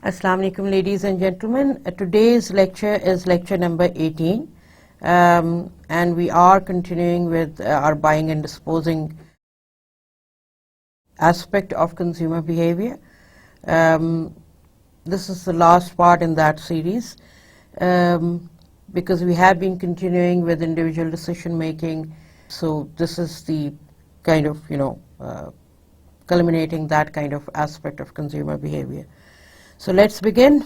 Assalamu alaikum, ladies and gentlemen. Today's lecture is lecture number 18, and we are continuing with our buying and disposing aspect of consumer behavior. This is the last part in that series, because we have been continuing with individual decision making. So this is the kind of, culminating that kind of aspect of consumer behavior. So let's begin.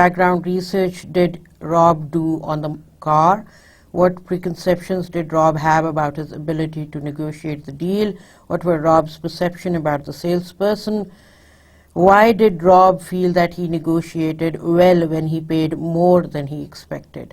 background research did Rob do on the car, what preconceptions did Rob have about his ability to negotiate the deal, what were Rob's perception about the salesperson, why did Rob feel that he negotiated well when he paid more than he expected.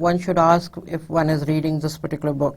one should ask if one is reading this particular book.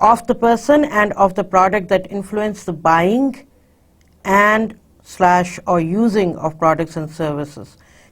of the person and of the product that influence the buying and / or using of products and services.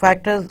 factors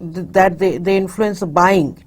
that they influence the buying,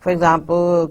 For example,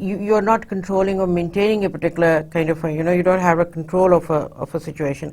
you are not controlling or maintaining a particular kind of you don't have a control of a situation.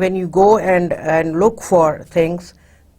when you go and look for things,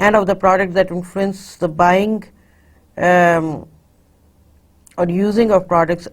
and of the product that influence the buying or using of products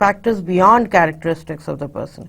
factors beyond characteristics of the person,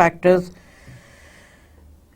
factors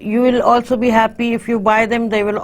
you will also be happy, if you buy them they will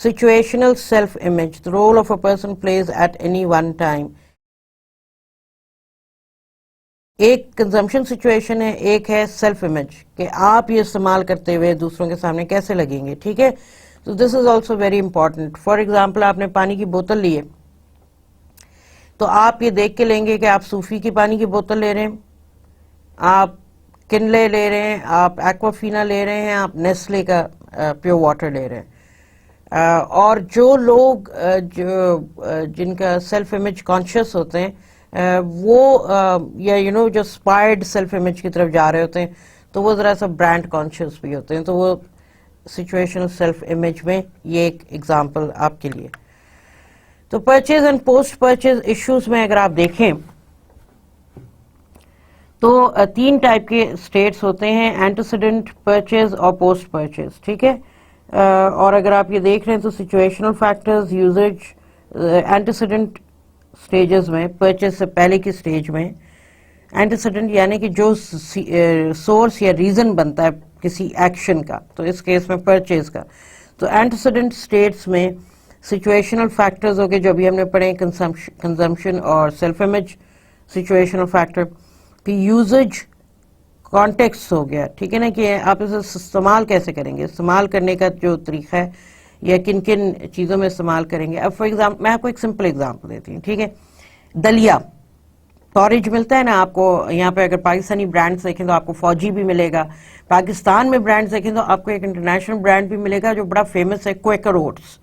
situational self-image, the role of a person plays at any one time. ایک consumption situation ہے, ایک ہے self image کہ آپ یہ استعمال کرتے ہوئے دوسروں کے سامنے کیسے لگیں گے, ٹھیک ہے. تو this is also very important. For example آپ نے پانی کی بوتل لی ہے تو آپ یہ دیکھ کے لیں گے کہ آپ صوفی کی پانی کی بوتل لے رہے ہیں, آپ کنلے لے رہے ہیں, آپ ایکوافینا لے رہے ہیں, آپ نیسلے کا پیور واٹر لے رہے ہیں. اور جو لوگ جن کا سیلف امیج کانشیس ہوتے ہیں وہ یا جو اسپائرڈ سیلف امیج کی طرف جا رہے ہوتے ہیں تو وہ ذرا سا برانڈ کانشیس بھی ہوتے ہیں, تو وہ سچویشنل سیلف امیج میں یہ ایک ایگزامپل آپ کے لیے. تو purchase and post purchase issues میں اگر آپ دیکھیں تو 3 ٹائپ کے اسٹیٹس ہوتے ہیں, اینٹیسیڈنٹ, پرچیز اور پوسٹ پرچیز, ٹھیک ہے. اور اگر آپ یہ دیکھ رہے ہیں تو situational factors, usage, antecedent stages میں, پرچیز سے پہلے کی سٹیج میں. اینٹیسیڈنٹ یعنی کہ جو سورس یا ریزن بنتا ہے کسی ایکشن کا, تو اس کیس میں پرچیز کا. تو اینٹیسیڈنٹ سٹیٹس میں سچویشنل فیکٹرز ہو گئے جو ابھی ہم نے پڑھے, کنزمپشن اور سیلف امیج سچویشنل فیکٹر. پھر یوزیج کانٹیکسٹ ہو گیا, ٹھیک ہے نا, کہ آپ اسے استعمال کیسے کریں گے, استعمال کرنے کا جو طریقہ ہے یا کن کن چیزوں میں استعمال کریں گے. اب فار ایگزامپل میں آپ کو ایک سمپل ایگزامپل دیتی ہوں, ٹھیک ہے. دلیا پوریج ملتا ہے نا آپ کو یہاں پہ, اگر پاکستانی برانڈز دیکھیں تو آپ کو فوجی بھی ملے گا, پاکستان میں برانڈز دیکھیں تو آپ کو ایک انٹرنیشنل برانڈ بھی ملے گا جو بڑا فیمس ہے, کویکر اوٹس,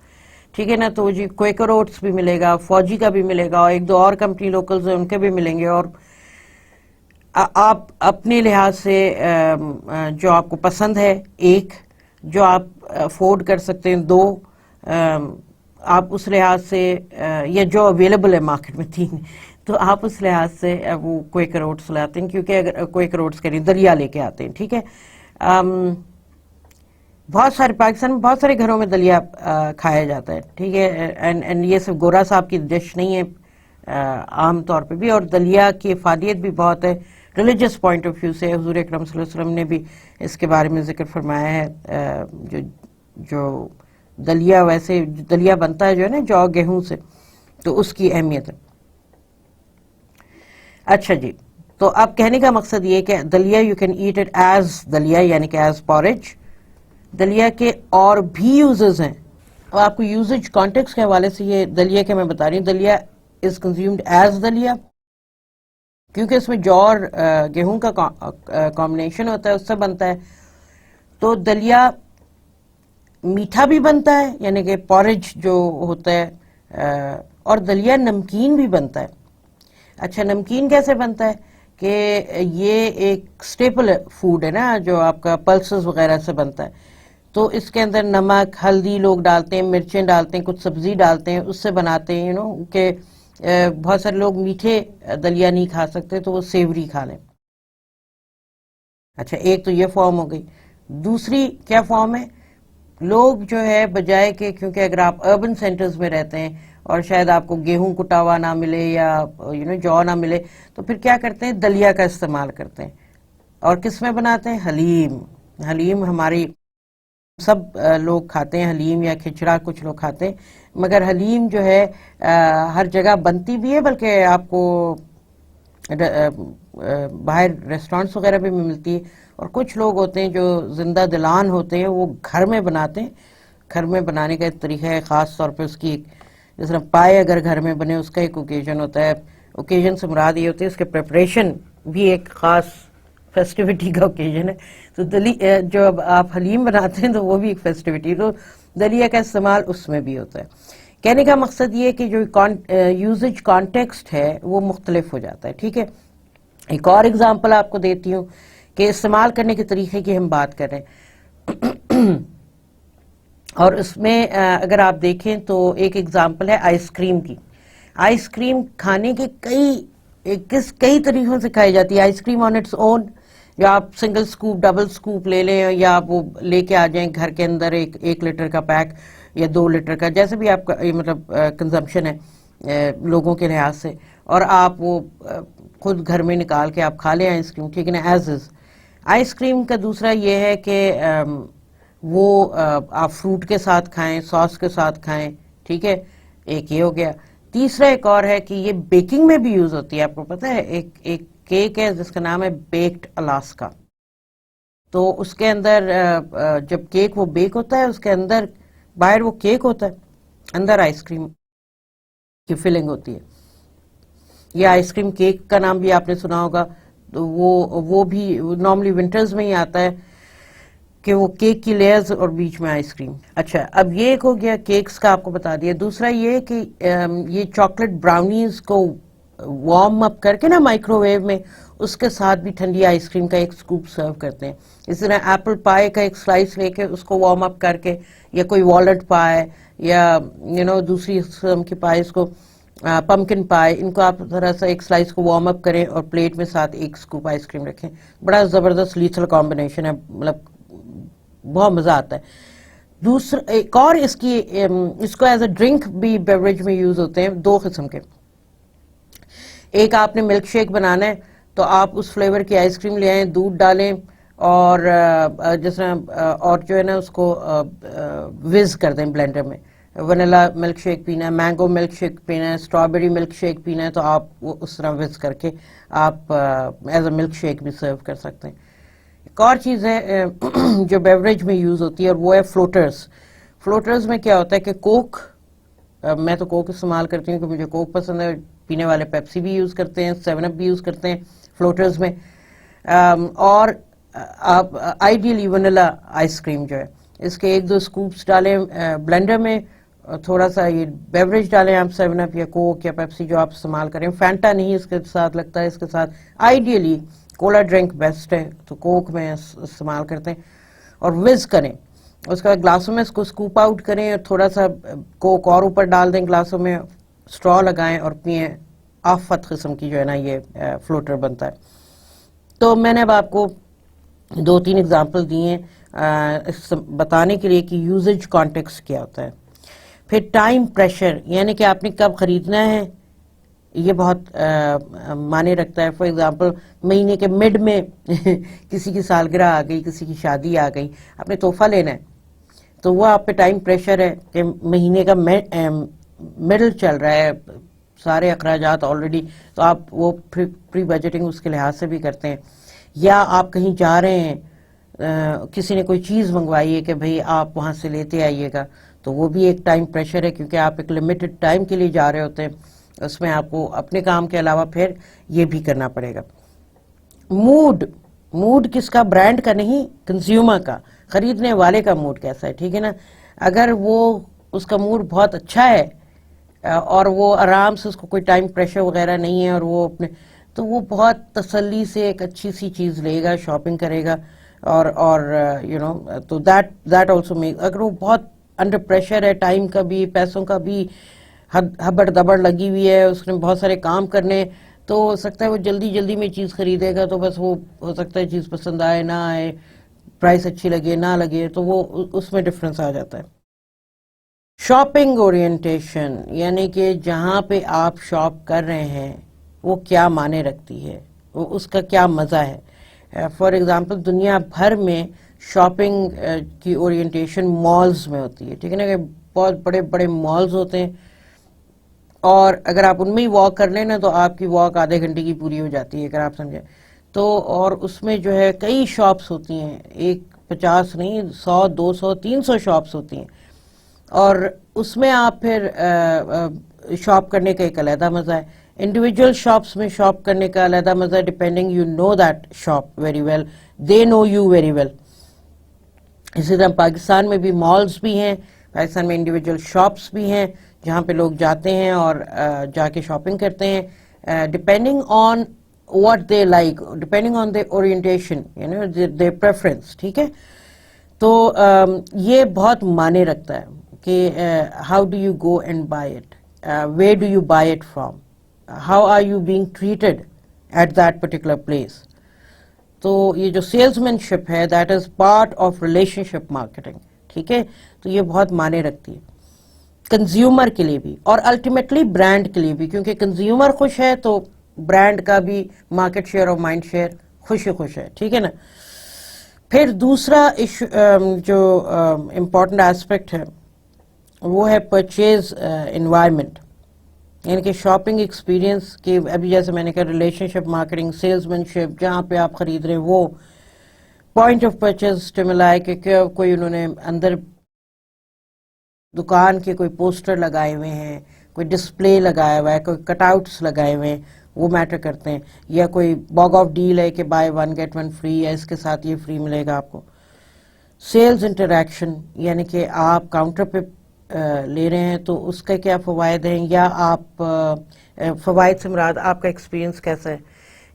ٹھیک ہے نا. تو جی کویکر اوٹس بھی ملے گا, فوجی کا بھی ملے گا, اور 1-2 اور کمپنی لوکلز ہیں ان کے بھی ملیں گے. اور آپ اپنے لحاظ سے جو آپ کو پسند ہے, ایک جو آپ افورڈ کر سکتے ہیں, 2 آپ اس لحاظ سے, یا جو اویلیبل ہے مارکیٹ میں 3, تو آپ اس لحاظ سے وہ کویکر اوٹس لاتے ہیں, کیونکہ اگر کویکر اوٹس کریں دریا لے کے آتے ہیں, ٹھیک ہے. بہت سارے پاکستان میں بہت سارے گھروں میں دلیا کھایا جاتا ہے, ٹھیک ہے. اینڈ یہ صرف گورا صاحب کی ڈش نہیں ہے, عام طور پہ بھی, اور دلیا کی افادیت بھی بہت ہے ریلیجس پوائنٹ آف ویو سے. حضور اکرم صلی اللہ علیہ وسلم نے بھی اس کے بارے میں ذکر فرمایا ہے. جو دلیا, ویسے دلیا بنتا ہے جو ہے نا جو گیہوں سے, تو اس کی اہمیت ہے. اچھا جی, تو اب کہنے کا مقصد یہ کہ dalia you can eat it as dalia یعنی کہ ایز پوریج. دلیا کے اور بھی یوزز ہیں, اور آپ کو یوزج کانٹیکس کے حوالے سے یہ دلیا کے میں بتا رہی ہوں. دلیا از کنزیومڈ ایز دلیا کیونکہ اس میں جو اور گیہوں کا کمبینیشن ہوتا ہے اس سے بنتا ہے. تو دلیا میٹھا بھی بنتا ہے یعنی کہ پوریج جو ہوتا ہے, اور دلیا نمکین بھی بنتا ہے. اچھا, نمکین کیسے بنتا ہے کہ یہ ایک سٹیپل فوڈ ہے نا جو آپ کا پلسز وغیرہ سے بنتا ہے. تو اس کے اندر نمک, ہلدی لوگ ڈالتے ہیں, مرچیں ڈالتے ہیں, کچھ سبزی ڈالتے ہیں, اس سے بناتے ہیں. کہ بہت سارے لوگ میٹھے دلیا نہیں کھا سکتے تو وہ سیوری کھا لیں. اچھا, ایک تو یہ فارم ہو گئی. دوسری کیا فارم ہے, لوگ جو ہے بجائے کہ, کیونکہ اگر آپ اربن سینٹرز میں رہتے ہیں اور شاید آپ کو گیہوں کٹا ہوا نہ ملے یا جو نہ ملے, تو پھر کیا کرتے ہیں, دلیا کا استعمال کرتے ہیں. اور کس میں بناتے ہیں, حلیم. حلیم ہماری سب لوگ کھاتے ہیں, حلیم یا کھچڑا کچھ لوگ کھاتے ہیں, مگر حلیم جو ہے ہر جگہ بنتی بھی ہے, بلکہ آپ کو باہر ریسٹورنٹس وغیرہ بھی ملتی ہے. اور کچھ لوگ ہوتے ہیں جو زندہ دلان ہوتے ہیں وہ گھر میں بناتے ہیں. گھر میں بنانے کا ایک طریقہ ہے, خاص طور پہ اس کی جس طرح پائے اگر گھر میں بنے اس کا ایک اوکیزن ہوتا ہے. اوکیزن سے مراد یہ ہوتی ہے اس کے پریپریشن بھی ایک خاص فیسٹیوٹی کا اوکیزن ہے. تو جو آپ حلیم بناتے ہیں تو وہ بھی ایک فیسٹیوٹی, تو دلیا کا استعمال اس میں بھی ہوتا ہے. کہنے کا مقصد یہ کہ جو یوزج کانٹیکسٹ ہے وہ مختلف ہو جاتا ہے, ٹھیک ہے. ایک اور ایگزامپل آپ کو دیتی ہوں کہ استعمال کرنے کے طریقے کی ہم بات کر رہے ہیں. اور اس میں اگر آپ دیکھیں تو ایک ایگزامپل ہے آئس کریم کی. آئس کریم کھانے کے کئی طریقوں سے کھائی جاتی ہے. Ice cream on its own, یا آپ سنگل سکوپ, ڈبل سکوپ لے لیں, یا آپ وہ لے کے آ جائیں گھر کے اندر 1 لیٹر کا پیک یا 2 لیٹر کا, جیسے بھی آپ کا مطلب کنزمپشن ہے لوگوں کے لحاظ سے, اور آپ وہ خود گھر میں نکال کے آپ کھا لیں آئس کریم, ٹھیک ہے نا, ایز از. آئس کریم کا دوسرا یہ ہے کہ وہ آپ فروٹ کے ساتھ کھائیں, سوس کے ساتھ کھائیں, ٹھیک ہے, ایک یہ ہو گیا. تیسرا ایک اور ہے کہ یہ بیکنگ میں بھی یوز ہوتی ہے. آپ کو پتہ ہے ایک کیک ہے جس کا نام ہے بیکڈ الاسکا. تو اس کے اندر جب کیک وہ بیک ہوتا ہے, اس کے اندر باہر وہ کیک ہوتا ہے, اندر آئس کریم کی فلنگ ہوتی ہے. یہ آئس کریم کیک کا نام بھی آپ نے سنا ہوگا. تو وہ بھی نارملی ونٹرز میں ہی آتا ہے کہ وہ کیک کی لیئرز اور بیچ میں آئس کریم. اچھا, اب یہ ایک ہو گیا کیکس کا, آپ کو بتا دیا. دوسرا یہ کہ یہ چاکلیٹ براؤنیز کو وارم اپ کر کے نا مائکرو ویو میں, اس کے ساتھ بھی ٹھنڈی آئس کریم کا ایک سکوپ سرو کرتے ہیں. اس طرح ایپل پائی کا ایک سلائس لے کے اس کو وارم اپ کر کے, یا کوئی والنٹ پائے یا دوسری قسم کی پائز کو, پمکن پائے, ان کو آپ ذرا سا ایک سلائس کو وارم اپ کریں اور پلیٹ میں ساتھ ایک سکوپ آئس کریم رکھیں. بڑا زبردست لیتھل کمبینیشن ہے, مطلب بہت مزہ آتا ہے. دوسرا ایک اور اس کو ایز اے ڈرنک بھی بیوریج میں یوز ہوتے ہیں, دو قسم کے. ایک آپ نے ملک شیک بنانا ہے تو آپ اس فلیور کی آئس کریم لے آئیں, دودھ ڈالیں اور جس طرح اور جو ہے نا اس کو وز کر دیں بلینڈر میں. ونیلا ملک شیک پینا ہے, مینگو ملک شیک پینا ہے, اسٹرابیری ملک شیک پینا ہے, تو آپ وہ اس طرح وز کر کے آپ ایز اے ملک شیک بھی سرو کر سکتے ہیں. ایک اور چیز ہے جو بیوریج میں یوز ہوتی ہے, اور وہ ہے فلوٹرز. فلوٹرز میں کیا ہوتا ہے کہ کوک, میں تو کوک استعمال کرتی ہوں کہ مجھے کوک پسند ہے, پینے والے پیپسی بھی یوز کرتے ہیں, 7 اپ بھی یوز کرتے ہیں فلوٹرز میں. اور آپ آئیڈیلی ونیلا آئس کریم جو ہے اس کے 1-2 سکوپس ڈالیں بلینڈر میں, تھوڑا سا یہ بیوریج ڈالیں آپ 7 اپ یا کوک یا پیپسی جو آپ استعمال کریں. فینٹا نہیں اس کے ساتھ لگتا ہے, اس کے ساتھ آئیڈیلی کولا ڈرنک بیسٹ ہے, تو کوک میں استعمال کرتے ہیں, اور وز کریں. اس کے بعد گلاسوں میں اس کو سکوپ آؤٹ کریں اور تھوڑا سا کوک اور اوپر ڈال دیں گلاسوں میں, اسٹرا لگائیں اور پئیں. آفت قسم کی جو ہے نا یہ فلوٹر بنتا ہے. تو میں نے اب آپ کو 2-3 اگزامپل دیے ہیں بتانے کے لیے کہ یوزج کانٹیکسٹ کیا ہوتا ہے. پھر ٹائم پریشر, یعنی کہ آپ نے کب خریدنا ہے, یہ بہت معنی رکھتا ہے. فار ایگزامپل مہینے کے مڈ میں کسی کی سالگرہ آ گئی, کسی کی شادی آ گئی, آپ نے تحفہ لینا ہے, تو وہ آپ پہ ٹائم پریشر ہے کہ مہینے کا مڈل چل رہا ہے, سارے اخراجات آلریڈی, تو آپ وہ پری بجٹنگ اس کے لحاظ سے بھی کرتے ہیں. یا آپ کہیں جا رہے ہیں, کسی نے کوئی چیز منگوائی ہے کہ بھئی آپ وہاں سے لیتے آئیے گا, تو وہ بھی ایک ٹائم پریشر ہے, کیونکہ آپ ایک لمیٹڈ ٹائم کے لیے جا رہے ہوتے ہیں, اس میں آپ کو اپنے کام کے علاوہ پھر یہ بھی کرنا پڑے گا. موڈ کس کا, برانڈ کا نہیں, کنزیومر کا, خریدنے والے کا موڈ کیسا ہے, ٹھیک ہے نا. اگر وہ اس کا موڈ بہت اچھا ہے اور وہ آرام سے, اس کو کوئی ٹائم پریشر وغیرہ نہیں ہے, اور وہ اپنے, تو وہ بہت تسلی سے ایک اچھی سی چیز لے گا, شاپنگ کرے گا. اور تو دیٹ آلسو میک, اگر وہ بہت انڈر پریشر ہے, ٹائم کا بھی پیسوں کا بھی ہبڑ دبڑ لگی ہوئی ہے, اس نے بہت سارے کام کرنے, تو ہو سکتا ہے وہ جلدی میں چیز خریدے گا, تو بس وہ ہو سکتا ہے چیز پسند آئے نہ آئے, پرائس اچھی لگے نہ لگے, تو وہ اس میں ڈفرنس آ جاتا ہے. شاپنگ اورینٹیشن, یعنی کہ جہاں پہ آپ شاپ کر رہے ہیں وہ کیا معنی رکھتی ہے, وہ اس کا کیا مزہ ہے. فار ایگزامپل دنیا بھر میں شاپنگ کی اورینٹیشن مالز میں ہوتی ہے, ٹھیک ہے نا, کہ بہت بڑے بڑے مالز ہوتے ہیں, اور اگر آپ ان میں ہی واک کر لیں نا تو آپ کی واک آدھے گھنٹے کی پوری ہو جاتی ہے, اگر آپ سمجھیں تو. اور اس میں جو ہے کئی شاپس ہوتی ہیں, 50 نہیں 100 200 300 شاپس ہوتی ہیں, اور اس میں آپ پھر شاپ کرنے کا ایک علیحدہ مزہ ہے. انڈیویجول شاپس میں شاپ کرنے کا علیحدہ مزہ ہے, depending you know that shop very well, they know you very well. اسی طرح پاکستان میں بھی مالز بھی ہیں, پاکستان میں انڈیویجول شاپس بھی ہیں جہاں پہ لوگ جاتے ہیں اور جا کے شاپنگ کرتے ہیں, depending on what they like, depending on their orientation, their preference, ٹھیک ہے. تو یہ بہت معنی رکھتا ہے کہ how do you go and buy it, where do you buy it from, how are you being treated at that particular place. تو یہ جو سیلز مین شپ ہے, that is part of relationship marketing, ٹھیک ہے. تو یہ بہت معنی رکھتی ہے کنزیومر کے لیے بھی, اور الٹیمیٹلی برانڈ کے لیے بھی, کیونکہ کنزیومر خوش ہے تو برانڈ کا بھی مارکیٹ شیئر اور مائنڈ شیئر خوش ہے, ٹھیک ہے نا. پھر دوسرا جو امپورٹنٹ ایسپیکٹ ہے وہ ہے پرچیز انوائرمنٹ، یعنی کہ شاپنگ ایکسپیرینس کی. ابھی جیسے میں نے کہا ریلیشن شپ مارکیٹنگ، سیلز مین شپ، جہاں پہ آپ خرید رہے ہیں وہ پوائنٹ آف پرچیز اسٹیمولائی کہ کوئی انہوں نے اندر دکان کے کوئی پوسٹر لگائے ہوئے ہیں، کوئی ڈسپلے لگایا ہوا ہے، کوئی کٹ آؤٹس لگائے ہوئے ہیں، وہ میٹر کرتے ہیں. یا کوئی باگ آف ڈیل ہے کہ buy one get one free, یا اس کے ساتھ یہ فری ملے گا آپ کو. سیلز انٹریکشن، یعنی کہ آپ کاؤنٹر پہ لے رہے ہیں تو اس کے کیا فوائد ہیں، یا آپ فوائد سے مراد آپ کا ایکسپیرینس کیسا ہے،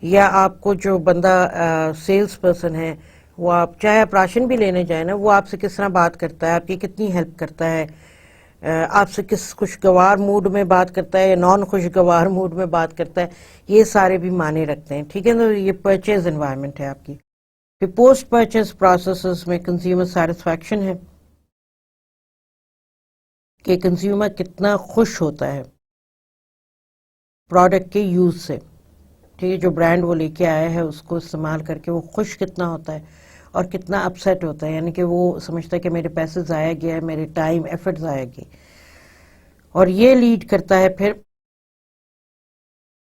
یا آپ کو جو بندہ سیلز پرسن ہے وہ آپ چاہے آپ راشن بھی لینے جائیں نا، وہ آپ سے کس طرح بات کرتا ہے، آپ کی کتنی ہیلپ کرتا ہے، آپ سے کس خوشگوار موڈ میں بات کرتا ہے یا نان خوشگوار موڈ میں بات کرتا ہے، یہ سارے بھی معنی رکھتے ہیں. ٹھیک ہے، تو یہ پرچیز انوائرمنٹ ہے آپ کی. پھر پوسٹ پرچیز پروسیسز میں کنزیومر سیٹسفیکشن ہے کہ کنزیومر کتنا خوش ہوتا ہے پروڈکٹ کے یوز سے. ٹھیک ہے، جو برانڈ وہ لے کے آیا ہے اس کو استعمال کر کے وہ خوش کتنا ہوتا ہے اور کتنا اپسیٹ ہوتا ہے، یعنی کہ وہ سمجھتا ہے کہ میرے پیسے ضائع گئے، میرے ٹائم ایفرٹ ضائع گئے. اور یہ لیڈ کرتا ہے پھر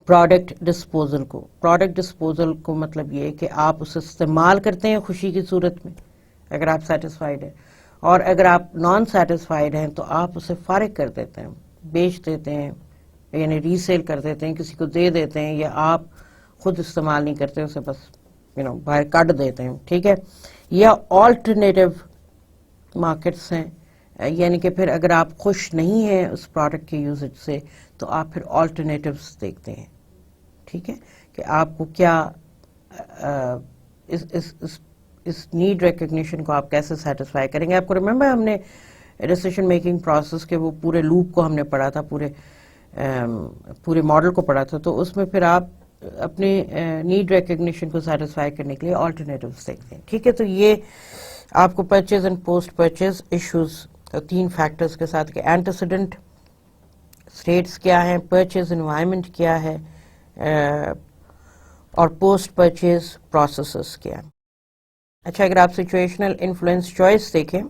پروڈکٹ ڈسپوزل کو. پروڈکٹ ڈسپوزل کو مطلب یہ کہ آپ اسے استعمال کرتے ہیں خوشی کی صورت میں اگر آپ سیٹسفائیڈ ہیں، اور اگر آپ نان سیٹسفائیڈ ہیں تو آپ اسے فارغ کر دیتے ہیں، بیچ دیتے ہیں، یعنی ری سیل کر دیتے ہیں، کسی کو دے دیتے ہیں، یا آپ خود استعمال نہیں کرتے اسے، بس باہر کٹ دیتے ہیں. ٹھیک ہے، یا آلٹرنیٹو مارکیٹس ہیں، یعنی کہ پھر اگر آپ خوش نہیں ہیں اس پروڈکٹ کے یوزج سے تو آپ پھر آلٹرنیٹیوز دیکھتے ہیں. ٹھیک ہے، کہ آپ کو کیا اس نیڈ ریکگنیشن کو آپ کیسے سیٹسفائی کریں گے. آپ کو ریممبر ہم نے ڈیسیشن میکنگ پروسیس کے وہ پورے لوپ کو ہم نے پڑھا تھا، پورے ماڈل کو پڑھا تھا، تو اس میں پھر آپ اپنے نیڈ ریکگنیشن کو سیٹسفائی کرنے کے لیے آلٹرنیٹیوز دیکھتے ہیں. ٹھیک ہے، تو یہ آپ کو purchase and post purchase issues 3 factors کے ساتھ کہ اینٹیسیڈنٹ اسٹیٹس کیا ہیں، پرچیز انوائرمنٹ کیا ہے، اور پوسٹ پرچیز پروسیسز کیا ہیں. اچھا، اگر آپ سچویشنل انفلوئنس چوائس دیکھیں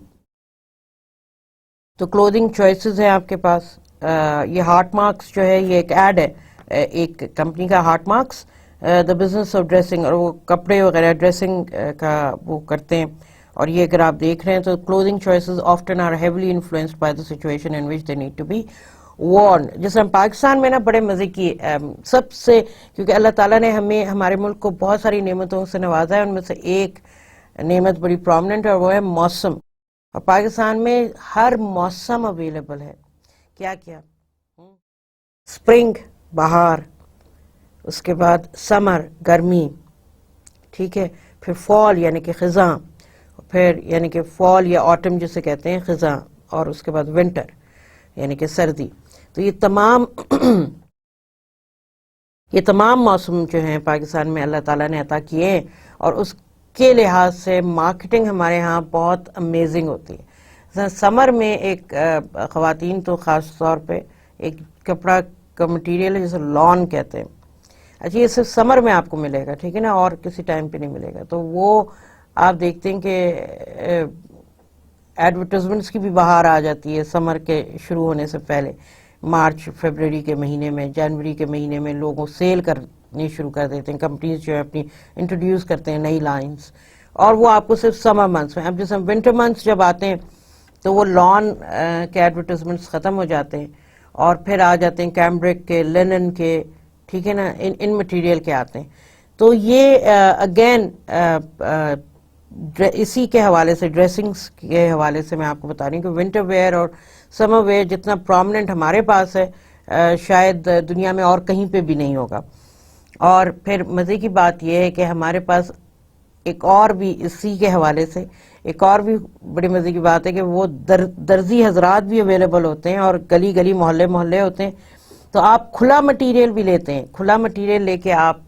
تو کلودنگ چوائسز ہیں آپ کے پاس. یہ ہارٹ مارکس جو ہے یہ ایک ایڈ ہے ایک کمپنی کا، heart marks the business of dressing, اور وہ کپڑے وغیرہ ڈریسنگ کا وہ کرتے ہیں. اور یہ اگر آپ دیکھ رہے ہیں تو clothing choices often are heavily influenced by the situation in which they need to be worn. جیسے ہم پاکستان میں نا بڑے مزے کی سب سے، کیونکہ اللہ تعالیٰ نے ہمیں ہمارے ملک کو بہت ساری نعمتوں سے نوازا ہے، ان میں سے ایک نعمت بڑی پرومیننٹ ہے اور وہ ہے موسم. اور پاکستان میں ہر موسم اویلیبل ہے. کیا کیا؟ اسپرنگ بہار، اس کے بعد سمر گرمی، ٹھیک ہے، پھر فال یعنی کہ خزاں، پھر یعنی کہ فال یا آٹم جسے کہتے ہیں خزاں، اور اس کے بعد ونٹر یعنی کہ سردی. تو یہ تمام موسم جو ہیں پاکستان میں اللہ تعالیٰ نے عطا کیے ہیں، اور اس کے لحاظ سے مارکیٹنگ ہمارے ہاں بہت امیزنگ ہوتی ہے. سمر میں ایک خواتین تو خاص طور پہ ایک کپڑا کا مٹیریل ہے جسے لان کہتے ہیں. اچھا، یہ صرف سمر میں آپ کو ملے گا، ٹھیک ہے نا، اور کسی ٹائم پہ نہیں ملے گا. تو وہ آپ دیکھتے ہیں کہ ایڈورٹیزمنٹس کی بھی بہار آ جاتی ہے سمر کے شروع ہونے سے پہلے. مارچ فیبرری کے مہینے میں، جنوری کے مہینے میں لوگوں سیل کرنی شروع کر دیتے ہیں، کمپنیز جو ہے اپنی انٹروڈیوس کرتے ہیں نئی لائنز، اور وہ آپ کو صرف سمر منتھس میں. اب جیسے ونٹر منتھس جب آتے ہیں تو وہ لان کے ایڈورٹیزمنٹس ختم ہو جاتے ہیں، اور پھر آ جاتے ہیں کیمبرک کے، لینن کے، ٹھیک ہے نا، ان مٹیریل کے آتے ہیں. تو یہ اگین اسی کے حوالے سے، ڈریسنگز کے حوالے سے میں آپ کو بتا رہی ہوں کہ ونٹر ویئر اور سمر ویئر جتنا پرومیننٹ ہمارے پاس ہے شاید دنیا میں اور کہیں پہ بھی نہیں ہوگا. اور پھر مزے کی بات یہ ہے کہ ہمارے پاس ایک اور بھی اسی کے حوالے سے ایک اور بھی بڑی مزے کی بات ہے کہ وہ درزی حضرات بھی اویلیبل ہوتے ہیں، اور گلی گلی محلے محلے ہوتے ہیں. تو آپ کھلا مٹیریل بھی لیتے ہیں، کھلا مٹیریل لے کے آپ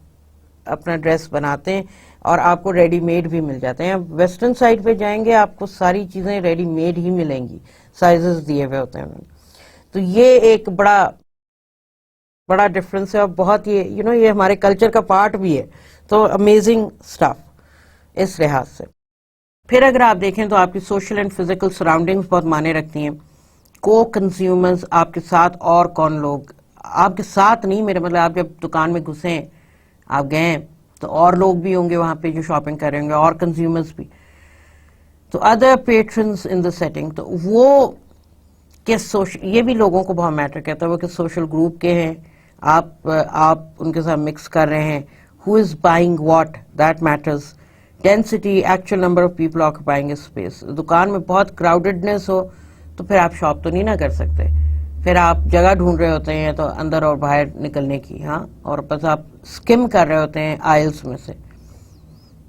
اپنا ڈریس بناتے ہیں، اور آپ کو ریڈی میڈ بھی مل جاتے ہیں. ویسٹرن سائڈ پہ جائیں گے آپ کو ساری چیزیں ریڈی میڈ ہی ملیں گی، سائزز دیے ہوئے ہوتے ہیں انہوں نے. تو یہ ایک بڑا ڈفرنس ہے، اور بہت یہ ہمارے کلچر کا پارٹ بھی ہے. تو امیزنگ اسٹف اس لحاظ سے. پھر اگر آپ دیکھیں تو آپ کی سوشل اینڈ فزیکل سراؤنڈنگز بہت معنی رکھتی ہیں. کو کنزیومرز آپ کے ساتھ اور کون لوگ, آپ کے ساتھ نہیں, میرا مطلب آپ جب دکان میں گھسیں, آپ گئے تو اور لوگ بھی ہوں گے وہاں پہ جو شاپنگ کر رہے ہوں گے, اور کنزیومرز بھی. تو ادر پیٹرنز ان دا سیٹنگ, تو وہ کس یہ بھی لوگوں کو بہت میٹر کرتا ہے, وہ کس سوشل گروپ کے ہیں, آپ ان کے ساتھ مکس کر رہے ہیں. Who is buying what, that matters. Density, actual number of people occupying space. دکان میں بہت کراؤڈڈنس ہو تو پھر آپ شاپ تو نہیں نہ کر سکتے, پھر آپ جگہ ڈھونڈ رہے ہوتے ہیں تو اندر اور باہر نکلنے کی, ہاں, اور بس آپ سکم کر رہے ہوتے ہیں آئلس میں سے.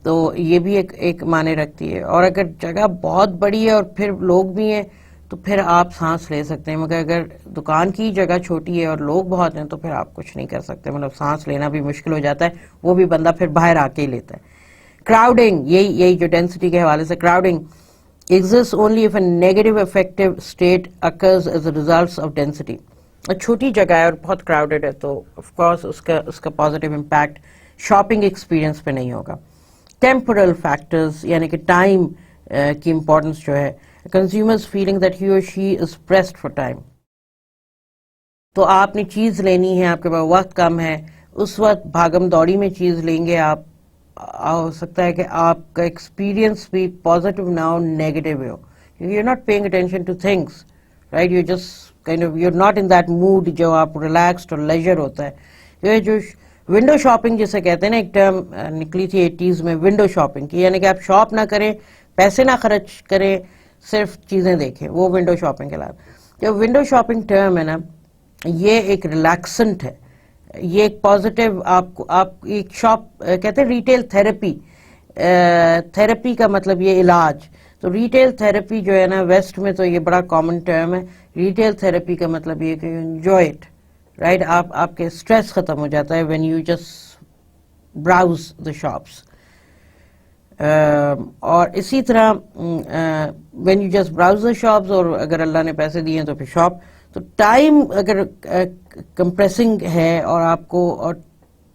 تو یہ بھی ایک معنی رکھتی ہے. اور اگر جگہ بہت بڑی ہے اور پھر لوگ بھی ہیں تو پھر آپ سانس لے سکتے ہیں, مگر اگر دکان کی جگہ چھوٹی ہے اور لوگ بہت ہیں تو پھر آپ کچھ نہیں کر سکتے, مطلب سانس لینا بھی مشکل ہو جاتا ہے, وہ بھی بندہ پھر باہر آ کے ہی لیتا ہے. کراؤڈنگ, یہی جو ڈینسٹی کے حوالے سے, crowding exists only if a negative affective state occurs as a result of density. چھوٹی جگہ ہے اور بہت کراؤڈڈ ہے تو آف کورس اس کا پازیٹیو امپیکٹ شاپنگ ایکسپیرئنس پہ نہیں ہوگا. ٹیمپورل فیکٹرز, یعنی کہ ٹائم کی امپورٹنس جو ہے, کنزیومرز فیلنگ دیٹ ہی اور شی از پریسڈ فار ٹائم. تو آپ نے چیز لینی ہے, آپ کے پاس وقت کم ہے, اس وقت بھاگم دوڑی میں چیز لیں گے آپ, ہو سکتا ہے کہ آپ کا ایکسپیرئنس بھی پازیٹیو نہ ہو, نیگیٹو ہو. You are not paying attention to things, right, you just kind of you are not in that mood جو آپ ریلیکسڈ اور لیجر ہوتا ہے. یہ جو ونڈو شاپنگ جسے کہتے ہیں نا, ایک ٹرم نکلی تھی 80s میں ونڈو شاپنگ کی, یعنی کہ آپ شاپ نہ کریں, پیسے نہ خرچ کریں, صرف چیزیں دیکھیں, وہ ونڈو شاپنگ کے علاوہ. جو ونڈو شاپنگ ٹرم ہے نا, یہ ایک ریلیکسنٹ ہے, یہ ایک پازیٹیو, آپ ایک شاپ کہتے ہیں ریٹیل تھراپی. تھراپی کا مطلب یہ علاج. تو ریٹیل تھراپی جو ہے نا ویسٹ میں تو یہ بڑا کامن ٹرم ہے. ریٹیل تھراپی کا مطلب یہ کہ یو انجوائے اٹ, رائٹ, آپ کے اسٹریس ختم ہو جاتا ہے when you just browse the shops. اور اسی طرح when you just browse the shops, اور اگر اللہ نے پیسے دیے ہیں تو پھر شاپ. تو ٹائم اگر کمپریسنگ ہے اور آپ کو اور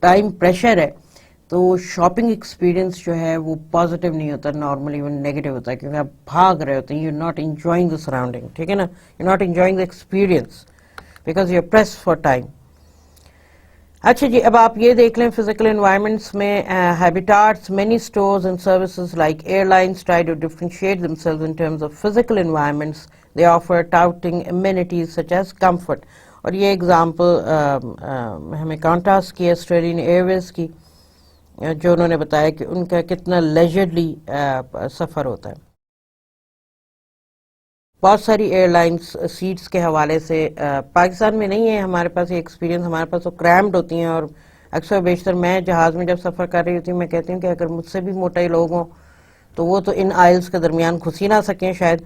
ٹائم پریشر ہے تو شاپنگ ایکسپیرئنس جو ہے وہ پازیٹیو نہیں ہوتا, نارملی وہ نیگیٹو ہوتا ہے, کیونکہ آپ بھاگ رہے ہوتے ہیں, you not enjoying the surrounding, ٹھیک ہے نا, you not enjoying the experience because you are press for time. اچھا جی, اب آپ یہ دیکھ لیں فزیکل انوائرمنٹس میں habitats, many stores and services like air lines try to differentiate themselves in terms of physical environments. They offer touting amenities such as comfort. اور یہ ایگزامپل ہمیں کانٹاس کی, آسٹریلین ایئر ویز کی, جو انہوں نے بتایا کہ ان کا کتنا لیجرلی سفر ہوتا ہے. بہت ساری ایئر لائنس سیٹس کے حوالے سے پاکستان میں نہیں ہے ہمارے پاس یہ ایکسپیرینس, ہمارے پاس تو کریمڈ ہوتی ہیں, اور اکثر بیشتر میں جہاز میں جب سفر کر رہی ہوتی ہوں میں کہتی ہوں کہ اگر مجھ سے بھی موٹے لوگ ہوں تو وہ تو ان آئلس کے درمیان گھس ہی نہ سکیں شاید,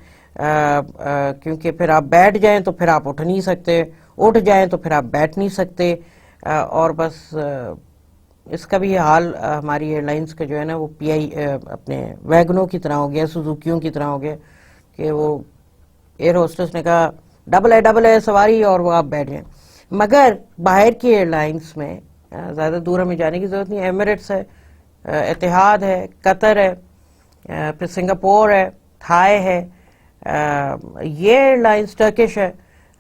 کیونکہ پھر آپ بیٹھ جائیں تو پھر آپ اٹھ نہیں سکتے, اٹھ جائیں تو پھر آپ بیٹھ نہیں سکتے, اور بس اس کا بھی یہ حال ہماری ایئر لائنس کا جو ہے نا وہ پی آئی اپنے ویگنوں کی طرح ہو گیا, سوزوکیوں کی طرح ہو گیا, کہ وہ ایئر ہوسٹس نے کہا ڈبل ہے سواری, اور وہ آپ بیٹھ جائیں. مگر باہر کی ایئر لائنس میں زیادہ دور ہمیں جانے کی ضرورت نہیں. ایمریٹس ہے, اتحاد ہے, قطر ہے, پھر سنگاپور ہے, تھائی ہے, یہ ایئر لائنس, ٹرکش ہے,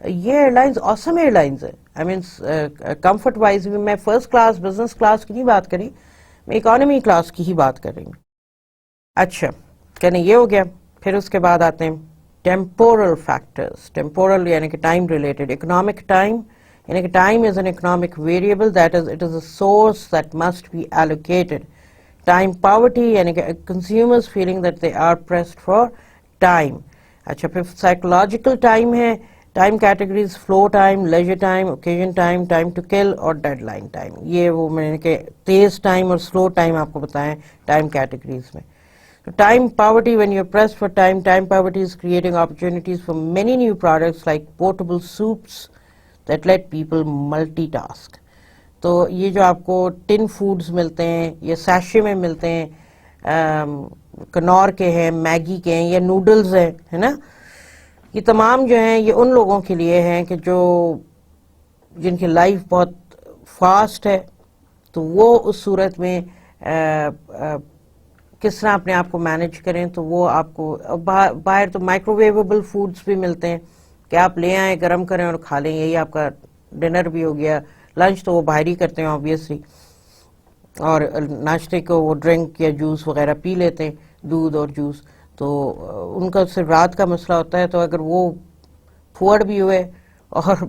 یہ ایئر لائنس آسم ایئر لائنس ہے. آئی مینس کمفرٹ وائز بھی میں فرسٹ کلاس بزنس کلاس کی نہیں بات کری, میں اکانومی کلاس کی ہی بات کر رہی ہوں. اچھا کہنے یہ ہو گیا. پھر اس کے بعد آتے ہیں temporal factors. Temporal یعنی کہ time related. Economic time یعنی کہ time is an economic variable, that is, it is a source that must be allocated. Time poverty یعنی کہ consumers feeling that they are pressed for time. اچھا پھر psychological time ہے. Time categories flow time, leisure time, occasion time, time to kill اور deadline time. یہ وہ میں نے کہ تیز time اور slow time آپ کو بتائیں time categories میں. So time poverty, when you're pressed for time, time poverty is creating opportunities for many new products like portable soups that let people multitask. تو یہ جو آپ کو ٹن فوڈز ملتے ہیں, یہ سیشے میں ملتے ہیں, کنور کے ہیں, میگی کے ہیں, یا نوڈلز ہیں, ہے نا, یہ تمام جو ہیں یہ ان لوگوں کے لیے ہیں کہ جن کی لائف بہت فاسٹ ہے, تو وہ اس صورت میں کس طرح اپنے آپ کو مینیج کریں. تو وہ آپ کو باہر تو مائکرو ویویبل فوڈز بھی ملتے ہیں کہ آپ لے آئیں, گرم کریں اور کھا لیں. یہی آپ کا ڈنر بھی ہو گیا. لنچ تو وہ باہر ہی کرتے ہیں آبویسلی, اور ناشتے کو وہ ڈرنک یا جوس وغیرہ پی لیتے ہیں, دودھ اور جوس. تو ان کا صرف رات کا مسئلہ ہوتا ہے. تو اگر وہ پھوڑ بھی ہوئے اور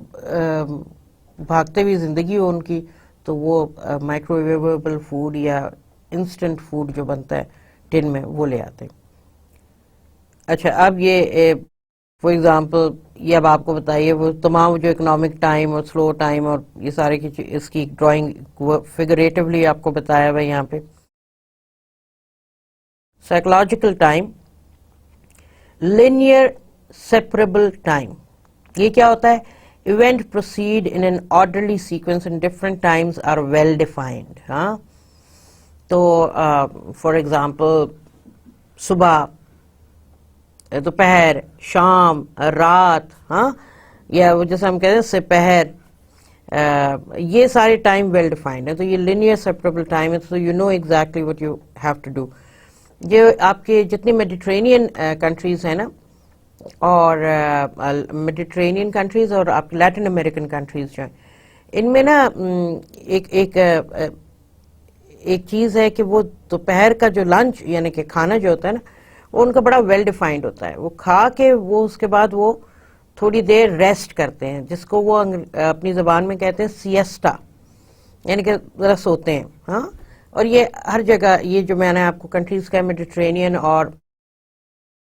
بھاگتے ہوئی زندگی ہو ان کی, تو وہ مائکرو ویویبل فوڈ یا انسٹنٹ فوڈ جو بنتا ہے ٹن میں وہ لے آتے ہیں. اچھا, اب یہ فار ایگزامپل یہ اب آپ کو بتائیے وہ تمام جو اکنامک ٹائم اور سلو ٹائم اور یہ سارے کی اس کی ڈرائنگ فگریٹیولی آپ کو بتایا ہوا یہاں پہ. Psychological time, linear separable time. یہ کیا ہوتا ہے؟ Event proceed in an orderly sequence in different times are well defined. ہاں, تو فار ایگزامپل صبح, دوپہر, شام, رات, ہاں, یا وہ جیسے ہم کہتے ہیں سپہر, یہ سارے ٹائم ویل ڈیفائنڈ ہے. تو یہ لینئر سیپریبل ٹائم ہے. تو you know exactly what you have to do. یہ آپ کے جتنی میڈیٹرینین کنٹریز ہیں نا, اور میڈیٹرینین کنٹریز اور آپ لیٹن امریکن کنٹریز جو ہیں, ان میں نا ایک چیز ہے کہ وہ دوپہر کا جو لنچ یعنی کہ کھانا جو ہوتا ہے نا, وہ ان کا بڑا ویل ڈیفائنڈ ہوتا ہے. وہ کھا کے وہ اس کے بعد وہ تھوڑی دیر ریسٹ کرتے ہیں, جس کو وہ اپنی زبان میں کہتے ہیں سیسٹا, یعنی کہ ذرا سوتے ہیں. ہاں, اور یہ ہر جگہ, یہ جو میں نے آپ کو کنٹریز کا میڈیٹرینین اور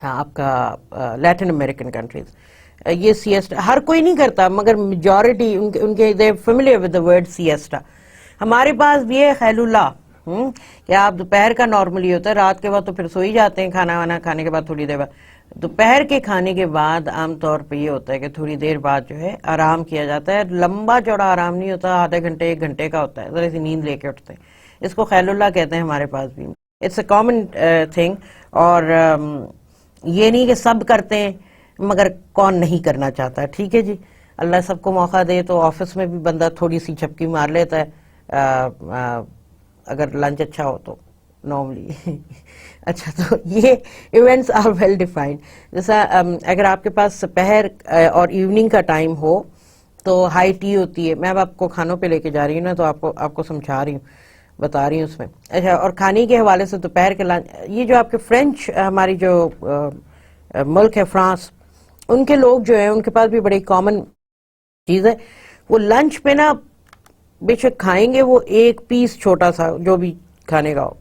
آپ کا لیٹن امریکن کنٹریز, یہ سیسٹا ہر کوئی نہیں کرتا, مگر میجورٹی ان کے دے فیملیئر ود دا ورڈ سیسٹا. ہمارے پاس بھی ہے خیل اللہ, کہ آپ دوپہر کا نارملی ہوتا ہے, رات کے بعد تو پھر سو ہی جاتے ہیں کھانا وانا کھانے کے بعد تھوڑی دیر بعد. دوپہر کے کھانے کے بعد عام طور پہ یہ ہوتا ہے کہ تھوڑی دیر بعد جو ہے آرام کیا جاتا ہے. لمبا چوڑا آرام نہیں ہوتا, آدھے گھنٹے ایک گھنٹے کا ہوتا ہے, ذرا سی نیند لے کے اٹھتے ہیں. اس کو خیل اللہ کہتے ہیں ہمارے پاس بھی. It's a common thing. اور یہ نہیں کہ سب کرتے ہیں, مگر کون نہیں کرنا چاہتا. ٹھیک ہے جی, اللہ سب کو موقع دے. تو آفس میں بھی بندہ تھوڑی سی جھپکی مار لیتا ہے اگر لنچ اچھا ہو تو نارملی. اچھا, تو یہ ایونٹس آر ویل ڈیفائنڈ. جیسا اگر آپ کے پاس سپہر اور ایوننگ کا ٹائم ہو تو ہائی ٹی ہوتی ہے. میں اب آپ کو کھانوں پہ لے کے جا رہی ہوں نا, تو آپ کو سمجھا رہی ہوں, بتا رہی ہوں اس میں. اچھا, اور کھانے کے حوالے سے دوپہر کے لنچ, یہ جو آپ کے فرینچ ہماری جو ملک ہے فرانس, ان کے لوگ جو ہیں ان کے پاس بھی بڑی کامن چیز ہے. وہ لنچ پہ نا بے شک کھائیں گے وہ ایک پیس چھوٹا سا جو بھی کھانے کا ہو,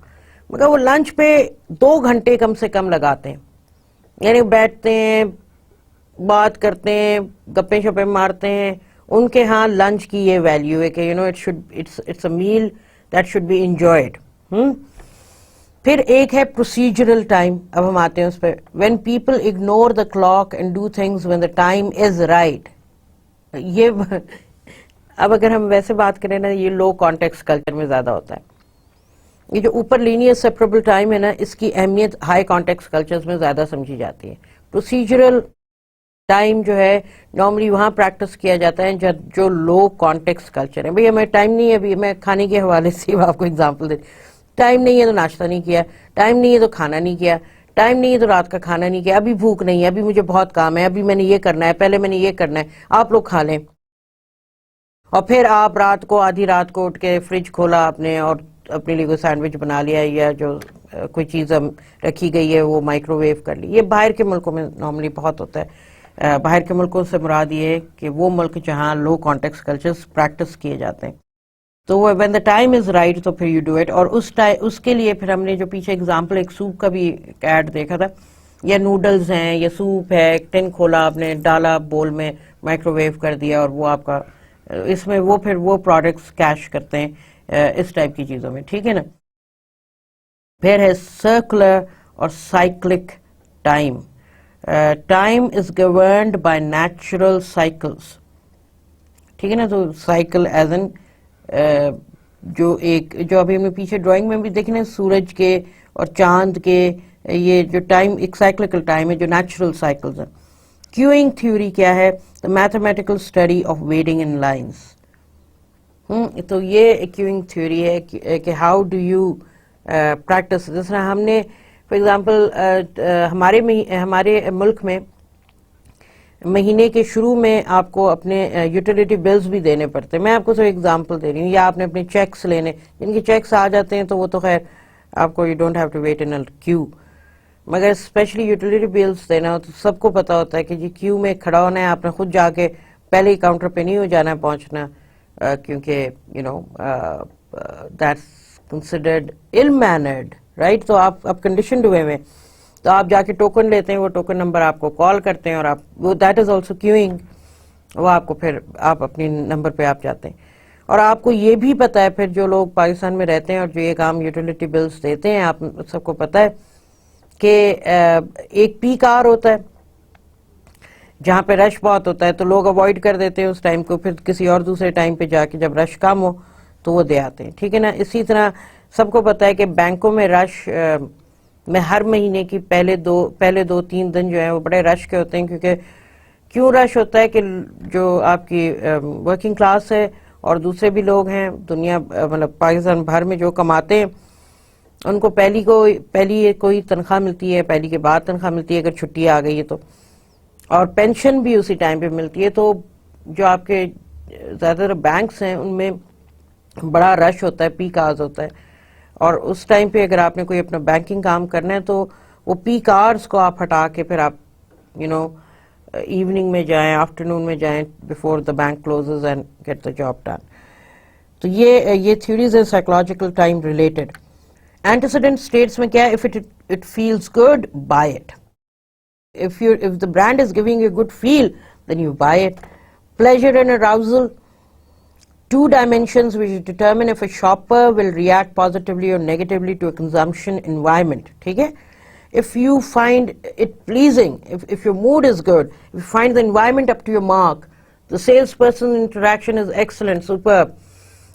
مگر وہ لنچ پہ 2 گھنٹے کم سے کم لگاتے ہیں. یعنی بیٹھتے ہیں, بات کرتے ہیں, گپے شپے مارتے ہیں. ان کے ہاں لنچ کی یہ ویلیو ہے کہ you know it's a meal that should be enjoyed. پھر ایک ہے پروسیجرل ٹائم. اب ہم آتے ہیں اس پہ. When people ignore the clock and do things when the time is right. یہ اب اگر ہم ویسے بات کریں نا, یہ لو کانٹیکسٹ کلچر میں زیادہ ہوتا ہے. یہ جو اوپر لینئر سیپریبل ٹائم ہے نا, اس کی اہمیت ہائی کانٹیکسٹ کلچرز میں زیادہ سمجھی جاتی ہے. پروسیجرل ٹائم جو ہے نارملی وہاں پریکٹس کیا جاتا ہے جو لو کانٹیکسٹ کلچر ہے. بھئی ہمیں ٹائم نہیں ہے, ابھی میں کھانے کے حوالے سے آپ کو اگزامپل دے, ٹائم نہیں ہے تو ناشتہ نہیں کیا, ٹائم نہیں ہے تو کھانا نہیں کیا, ٹائم نہیں ہے تو رات کا کھانا نہیں کیا, ابھی بھوک نہیں ہے, ابھی مجھے بہت کام ہے, ابھی میں نے یہ کرنا ہے, پہلے میں نے یہ کرنا ہے, آپ لوگ کھا لیں. اور پھر آپ رات کو آدھی رات کو اٹھ کے فریج کھولا آپ نے اور اپنے لیے کوئی سینڈوچ بنا لیا, یا جو کوئی چیز رکھی گئی ہے وہ مائکرو ویو کر لی. یہ باہر کے ملکوں میں نارملی بہت ہوتا ہے. باہر کے ملکوں سے مراد یہ ہے کہ وہ ملک جہاں لو کانٹیکسٹ کلچرز پریکٹس کیے جاتے ہیں. تو when the time is right تو پھر یو ڈو اٹ. اور اس کے لیے پھر ہم نے جو پیچھے اگزامپل ایک سوپ کا بھی ایڈ دیکھا تھا, یا نوڈلز ہیں یا سوپ ہے, ٹن کھولا آپ نے, ڈالا بول میں, مائکرو ویو کر دیا, اور وہ آپ کا اس میں وہ پھر وہ پروڈکٹس کیش کرتے ہیں اس ٹائپ کی چیزوں میں. ٹھیک ہے نا. پھر ہے سرکولر اور cyclic time. Time is governed by natural cycles. ٹھیک ہے نا. تو سائیکل ایز این جو ابھی ہم نے پیچھے ڈرائنگ میں بھی دیکھنا, سورج کے اور چاند کے, یہ جو ٹائم ایک سائیکلکل ٹائم ہے جو نیچرل سائیکلز ہیں. کیوئنگ تھیوری کیا ہے؟ the mathematical study of waiting in lines. تو یہ کیوئنگ تھیوری ہے کہ how do you پریکٹس. جس طرح ہم نے فار ایگزامپل ہمارے ملک میں مہینے کے شروع میں آپ کو اپنے یوٹیلیٹی بلز بھی دینے پڑتے ہیں. میں آپ کو صرف ایگزامپل دے رہی ہوں. یا آپ نے اپنے چیکس لینے, جن کے چیکس آ جاتے ہیں تو وہ تو خیر آپ کو you don't have to wait in queue, مگر اسپیشلی یوٹیلیٹی بلز دینا ہو تو سب کو پتا ہوتا ہے کہ جی کیو میں کھڑا ہونا ہے, آپ نے خود جا کے پہلے ہی کاؤنٹر پہ نہیں ہو جانا ہے پہنچنا, کیونکہ that's considered ill mannered, right. تو آپ کنڈیشنڈ ہوئے ہوئے, تو آپ جا کے ٹوکن لیتے ہیں, وہ ٹوکن نمبر آپ کو کال کرتے ہیں اور آپ وہ دیٹ از آلسو کیوئنگ, وہ آپ کو پھر آپ اپنی نمبر پہ آپ جاتے ہیں. اور آپ کو یہ بھی پتا ہے پھر جو لوگ پاکستان میں رہتے ہیں اور جو یہ کام یوٹیلیٹی بلز دیتے ہیں, آپ سب کو پتا ہے کہ ایک پیک آور ہوتا ہے جہاں پہ رش بہت ہوتا ہے, تو لوگ اوائڈ کر دیتے ہیں اس ٹائم کو, پھر کسی اور دوسرے ٹائم پہ جا کے جب رش کم ہو تو وہ دے آتے ہیں, ٹھیک ہے نا. اسی طرح سب کو پتا ہے کہ بینکوں میں رش میں ہر مہینے کی پہلے 2-3 دن جو ہیں وہ بڑے رش کے ہوتے ہیں. کیوں رش ہوتا ہے کہ جو آپ کی ورکنگ کلاس ہے اور دوسرے بھی لوگ ہیں دنیا مطلب پاکستان بھر میں جو کماتے ہیں, ان کو پہلی کوئی تنخواہ ملتی ہے, پہلی کے بعد تنخواہ ملتی ہے اگر چھٹی آ گئی ہے تو, اور پینشن بھی اسی ٹائم پہ ملتی ہے. تو جو آپ کے زیادہ تر بینکس ہیں ان میں بڑا رش ہوتا ہے, پیک آورز ہوتا ہے, اور اس ٹائم پہ اگر آپ نے کوئی اپنا بینکنگ کام کرنا ہے تو وہ پیک آورز کو آپ ہٹا کے پھر آپ ایوننگ میں جائیں, آفٹرنون میں جائیں, before the bank closes and get the job done. تو یہ تھیوریز ہیں psychological time related. Antecedent states میں کیا ہے, if it feels good, buy it. If the brand is giving you a good feel, then you buy it. Pleasure and arousal, two dimensions which determine if a shopper will react positively or negatively to a consumption environment. ٹھیک ہے. If you find it pleasing, if your mood is good, if you find the environment up to your mark, the salesperson interaction is excellent, superb,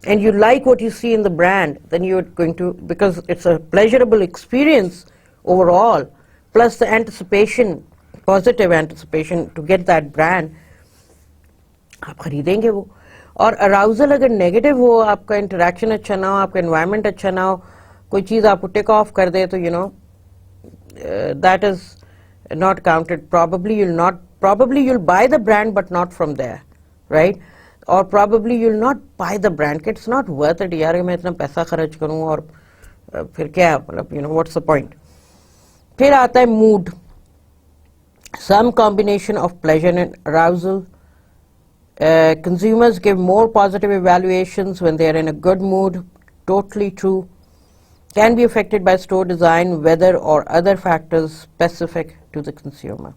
and you like what you see in the brand, then you're going to, because it's a pleasurable experience overall, plus the anticipation, positive anticipation to get that brand, آپ خریدیں گے وہ. اور arousal اگر negative ہو, آپ کا interaction اچھا نہ ہو, آپ کا انوائرمنٹ اچھا نہ ہو, کوئی چیز آپ کو ٹیک آف کر دے, تو that is not counted. Probably you'll buy the brand but not from there, right? Or probably you'll not buy the brand, it's not worth it یار, میں اتنا پیسہ خرچ کروں اور پھر کیا مطلب, what's the point. پھر آتا ہے mood, some combination of pleasure and arousal. Consumers give more positive evaluations when they are in a good mood. Totally true. Can be affected by store design, weather or other factors specific to the consumer.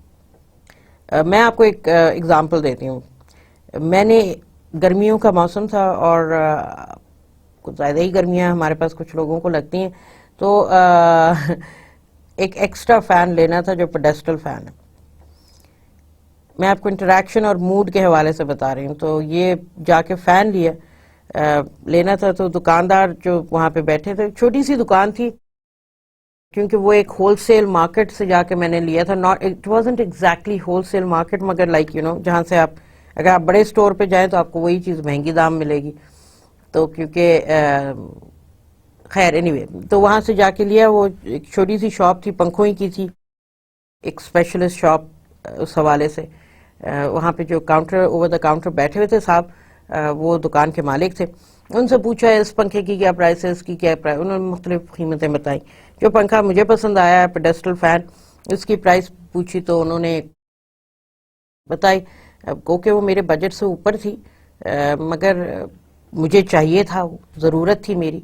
میں آپ کو ایک example دیتی ہوں. میں نے گرمیوں کا موسم تھا اور کچھ زیادہ ہی گرمیاں ہمارے پاس کچھ لوگوں کو لگتی ہیں, تو ایک ایکسٹرا فین لینا تھا جو پیڈسٹل فین ہے. میں آپ کو انٹریکشن اور موڈ کے حوالے سے بتا رہی ہوں. تو یہ جا کے فین لینا تھا, تو دکاندار جو وہاں پہ بیٹھے تھے, چھوٹی سی دکان تھی کیونکہ وہ ایک ہول سیل مارکیٹ سے جا کے میں نے لیا تھا. It wasn't exactly wholesale market, مگر لائک جہاں سے آپ اگر آپ بڑے اسٹور پہ جائیں تو آپ کو وہی چیز مہنگی دام ملے گی. تو کیونکہ خیر anyway, تو وہاں سے جا کے لیا. وہ ایک چھوٹی سی شاپ تھی, پنکھوں ہی کی تھی, ایک اسپیشلسٹ شاپ. اس حوالے سے وہاں پہ جو اوور دا کاؤنٹر بیٹھے ہوئے تھے صاحب, وہ دکان کے مالک تھے. ان سے پوچھا اس پنکھے کی کیا پرائس ہے, اس کی کیا پرائس, انہوں نے مختلف قیمتیں بتائیں. جو پنکھا مجھے پسند آیا پیڈسٹل فین, اس کی پرائس پوچھی تو انہوں نے بتائی, کیونکہ وہ میرے بجٹ سے اوپر تھی, مگر مجھے چاہیے تھا, ضرورت تھی میری,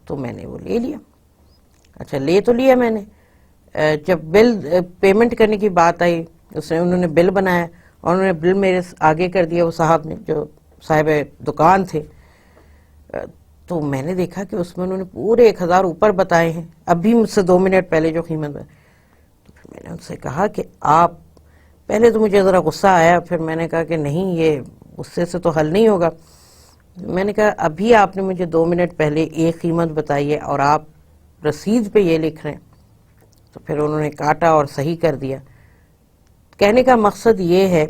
تو میں نے وہ لے لیا. اچھا لے تو لیا میں نے. جب بل پیمنٹ کرنے کی بات آئی, انہوں نے بل بنایا اور انہوں نے بل میرے آگے کر دیا, وہ صاحب نے جو صاحب دکان تھے. تو میں نے دیکھا کہ اس میں انہوں نے پورے 1000 اوپر بتائے ہیں, ابھی مجھ سے 2 منٹ پہلے جو قیمت ہے. تو پھر میں نے ان سے کہا کہ آپ, پہلے تو مجھے ذرا غصہ آیا, پھر میں نے کہا کہ نہیں, یہ غصے سے تو حل نہیں ہوگا. میں نے کہا ابھی آپ نے مجھے 2 منٹ پہلے ایک قیمت بتائی ہے اور آپ رسید پہ یہ لکھ رہے ہیں. تو پھر انہوں نے کاٹا اور صحیح کر دیا. کہنے کا مقصد یہ ہے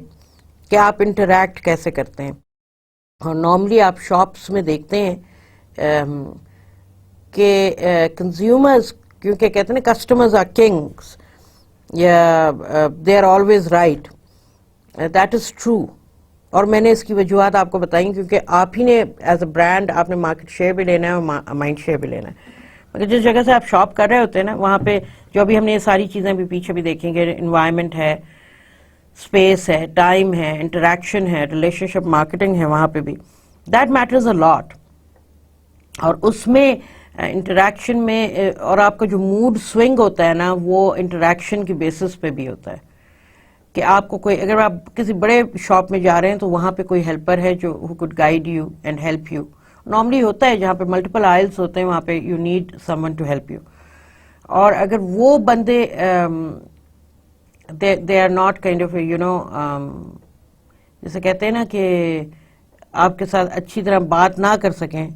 کہ آپ انٹریکٹ کیسے کرتے ہیں. اور نارملی آپ شاپس میں دیکھتے ہیں کہ کنزیومرز کیونکہ کہتے ہیں نا کسٹمرز آر کنگس یا they are always right, that is true. اور میں نے اس کی وجوہات آپ کو بتائیں کیونکہ آپ ہی نے ایز اے برانڈ آپ نے مارکیٹ شیئر بھی لینا ہے اور مائنڈ شیئر بھی لینا ہے. مگر جس جگہ سے آپ شاپ کر رہے ہوتے ہیں نا وہاں پہ جو ابھی ہم نے یہ ساری چیزیں بھی پیچھے بھی دیکھیں گے, انوائرمنٹ ہے, اسپیس ہے, ٹائم ہے, انٹریکشن ہے, ریلیشن شپ مارکیٹنگ ہے, وہاں پہ بھی دیٹ میٹرز اے لاٹ. اور اس میں انٹریکشن میں اور آپ کا جو موڈ سوئنگ ہوتا ہے نا وہ انٹریکشن کی بیسس پہ بھی ہوتا ہے کہ آپ کو کوئی, اگر آپ کسی بڑے شاپ میں جا رہے ہیں تو وہاں پہ کوئی ہیلپر ہے جو who could guide you and help you. Normally ہوتا ہے جہاں پہ ملٹیپل آئلس ہوتے ہیں وہاں پہ you need someone to help you. اور اگر وہ بندے they are not kind of جیسے کہتے ہیں نا کہ آپ کے ساتھ اچھی طرح بات نہ کر سکیں,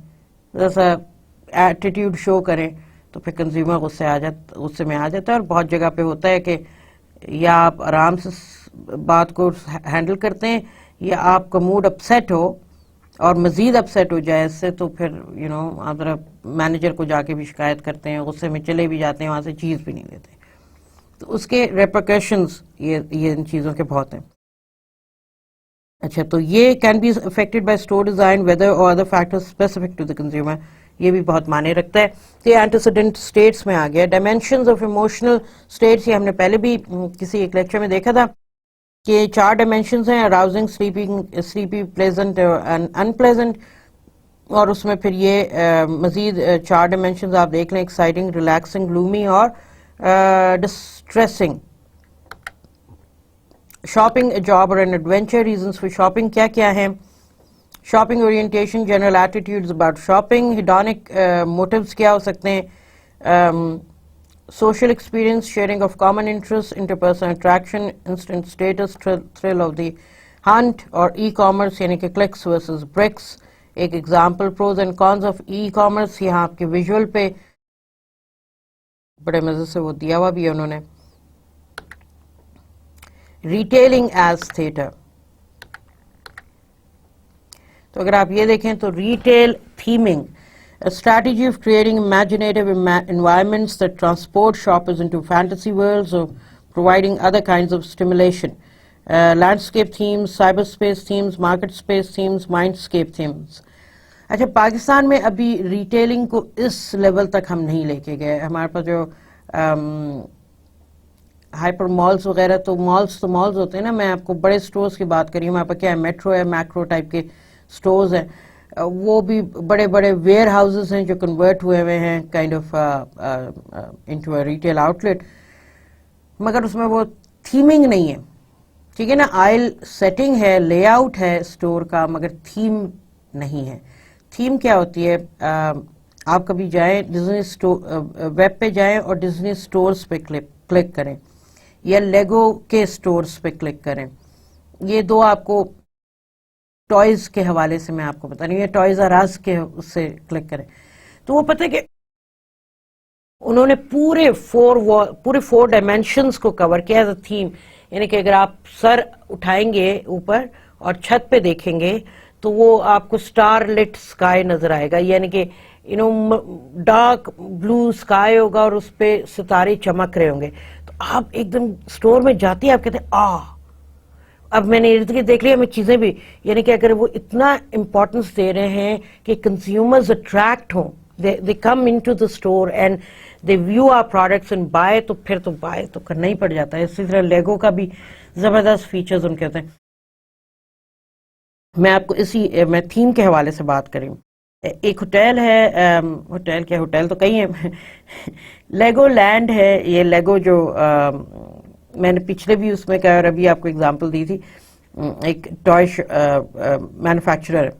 جیسا ایٹیٹیوڈ شو کریں, تو پھر کنزیومر غصے میں آ جاتا ہے. اور بہت جگہ پہ ہوتا ہے کہ یا آپ آرام سے بات کو ہینڈل کرتے ہیں یا آپ کا موڈ اپسیٹ ہو اور مزید اپسیٹ ہو جائے اس سے تو پھر آپ ذرا مینیجر کو جا کے بھی شکایت کرتے ہیں, غصے میں چلے بھی جاتے ہیں, وہاں سے چیز بھی نہیں لیتے. تو اس کے ریپرکیشنز یہ ان چیزوں کے بہت ہیں. اچھا, تو یہ can be affected by store design weather اور other factors specific to the consumer. یہ بھی بہت معنی رکھتا ہے. یہ اینٹیسیڈنٹ اسٹیٹس میں آ گیا. ڈائمینشنز آف ایموشنل اسٹیٹس, یہ ہم نے پہلے بھی کسی ایک لیکچر میں دیکھا تھا کہ 4 ڈائمینشنز ہیں, arousing, sleepy, pleasant and in pleasant. اور اس میں پھر یہ مزید 4 ڈائمینشنز آپ دیکھ لیں, ایکسائٹنگ, ریلیکسنگ, گلومی اور ڈسٹریسنگ. شاپنگ, اے جاب اور an adventure. Reasons for shopping کیا کیا ہیں؟ Shopping orientation, general attitudes about shopping. Hedonic motives کیا ہو سکتے ہیں؟ Social experience, sharing of common interest, interpersonal attraction, instant status, thrill of the hunt. اور e commerce یعنی کہ کلکس ورسز برکس. ایک example, pros and cons of e commerce, یہاں آپ کے ویژول پہ بڑے مزے سے وہ دیا ہوا بھی ہے انہوں نے. ریٹیلنگ ایز تھیٹر, تو اگر آپ یہ دیکھیں تو retail تھیمنگ, a strategy of creating imaginative environments that transport shoppers into fantasy worlds or providing other kinds of stimulation. Landscape themes, cyberspace themes, market space themes, mindscape themes. اچھا, پاکستان میں ابھی retailing کو اس لیول تک ہم نہیں لے کے گئے. ہمارے پاس جو ہائپر مالز وغیرہ, تو مالز ہوتے ہیں نا, میں آپ کو بڑے سٹورز کی بات کری ہوں. ہمارے پاس کیا ہے, میٹرو ہے, میکرو ٹائپ کے سٹورز ہیں, وہ بھی بڑے بڑے ویئر ہاؤسز ہیں جو کنورٹ ہوئے ہیں kind of into a retail outlet. مگر اس میں وہ تھیمنگ نہیں ہے, ٹھیک ہے نا. آئل سیٹنگ ہے, لے آؤٹ ہے سٹور کا, مگر تھیم نہیں ہے. تھیم کیا ہوتی ہے؟ آپ کبھی جائیں ڈزنی ویب پہ جائیں اور ڈزنی سٹورز پہ کلک کریں یا لیگو کے سٹورز پہ کلک کریں. یہ دو آپ کو ٹوائز کے حوالے سے میں آپ کو بتا رہی ہوں, یہ ٹوائز آر اس کے اس سے کلک کریں تو وہ پتہ ہے کہ انہوں نے پورے 4 ڈائمینشنز کو کور کیا ایز اے تھیم. یعنی کہ اگر آپ سر اٹھائیں گے اوپر اور چھت پہ دیکھیں گے تو وہ آپ کو سٹار لٹ سکائی نظر آئے گا, یعنی کہ ڈارک بلو سکائی ہوگا اور اس پہ ستارے چمک رہے ہوں گے. تو آپ ایک دم سٹور میں جاتے ہیں, آپ کہتے ہیں اب میں نے ارد گرد دیکھ لیا, میں چیزیں بھی, یعنی کہ اگر وہ اتنا امپورٹنس دے رہے ہیں کہ کنزیومرز اٹریکٹ ہوں, they come into the store and they view our products and buy, تو پھر تو buy تو کرنا ہی پڑ جاتا ہے. اسی طرح لیگو کا بھی زبردست فیچرز ان کے ہوتے ہیں. میں آپ کو میں تھیم کے حوالے سے بات کریں. ایک ہوٹل ہے, ہوٹل تو کئی ہیں, لیگو لینڈ ہے. یہ لیگو جو میں نے پچھلے بھی اس میں کہا اور ابھی آپ کو اگزامپل دی تھی, ایک ٹوائے مینوفیکچرر ہے,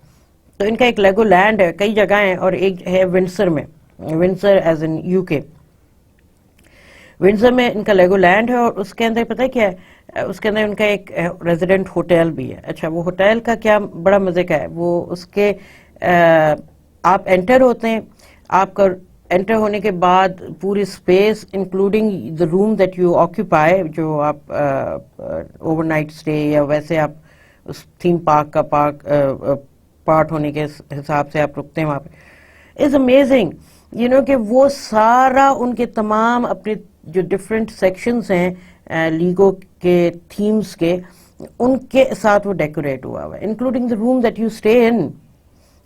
تو ان کا ایک لیگو لینڈ ہے, کئی جگہ ہیں, اور ایک ہے ونڈسر میں, ونڈسر ایز ان UK. ونڈسر میں ان کا لیگو لینڈ ہے اور اس کے اندر پتہ ہے کیا ہے, اس کے اندر ان کا ایک ریزیڈنٹ ہوٹل بھی ہے. اچھا, وہ ہوٹل کا کیا بڑا مزے کا ہے, وہ اس کے آپ انٹر ہوتے ہیں, آپ کا انٹر ہونے کے بعد پوری space including the room that you occupy, جو آپ اوور نائٹ اسٹے یا ویسے آپ اس تھیم پارک کا پارٹ ہونے کے حساب سے آپ رکتے ہیں وہاں پہ, از امیزنگ. کہ وہ سارا ان کے تمام اپنے جو ڈفرینٹ سیکشنز ہیں لیگو کے تھیمز کے، ان کے ساتھ وہ ڈیکوریٹ ہوا ہے، including the room that you stay in.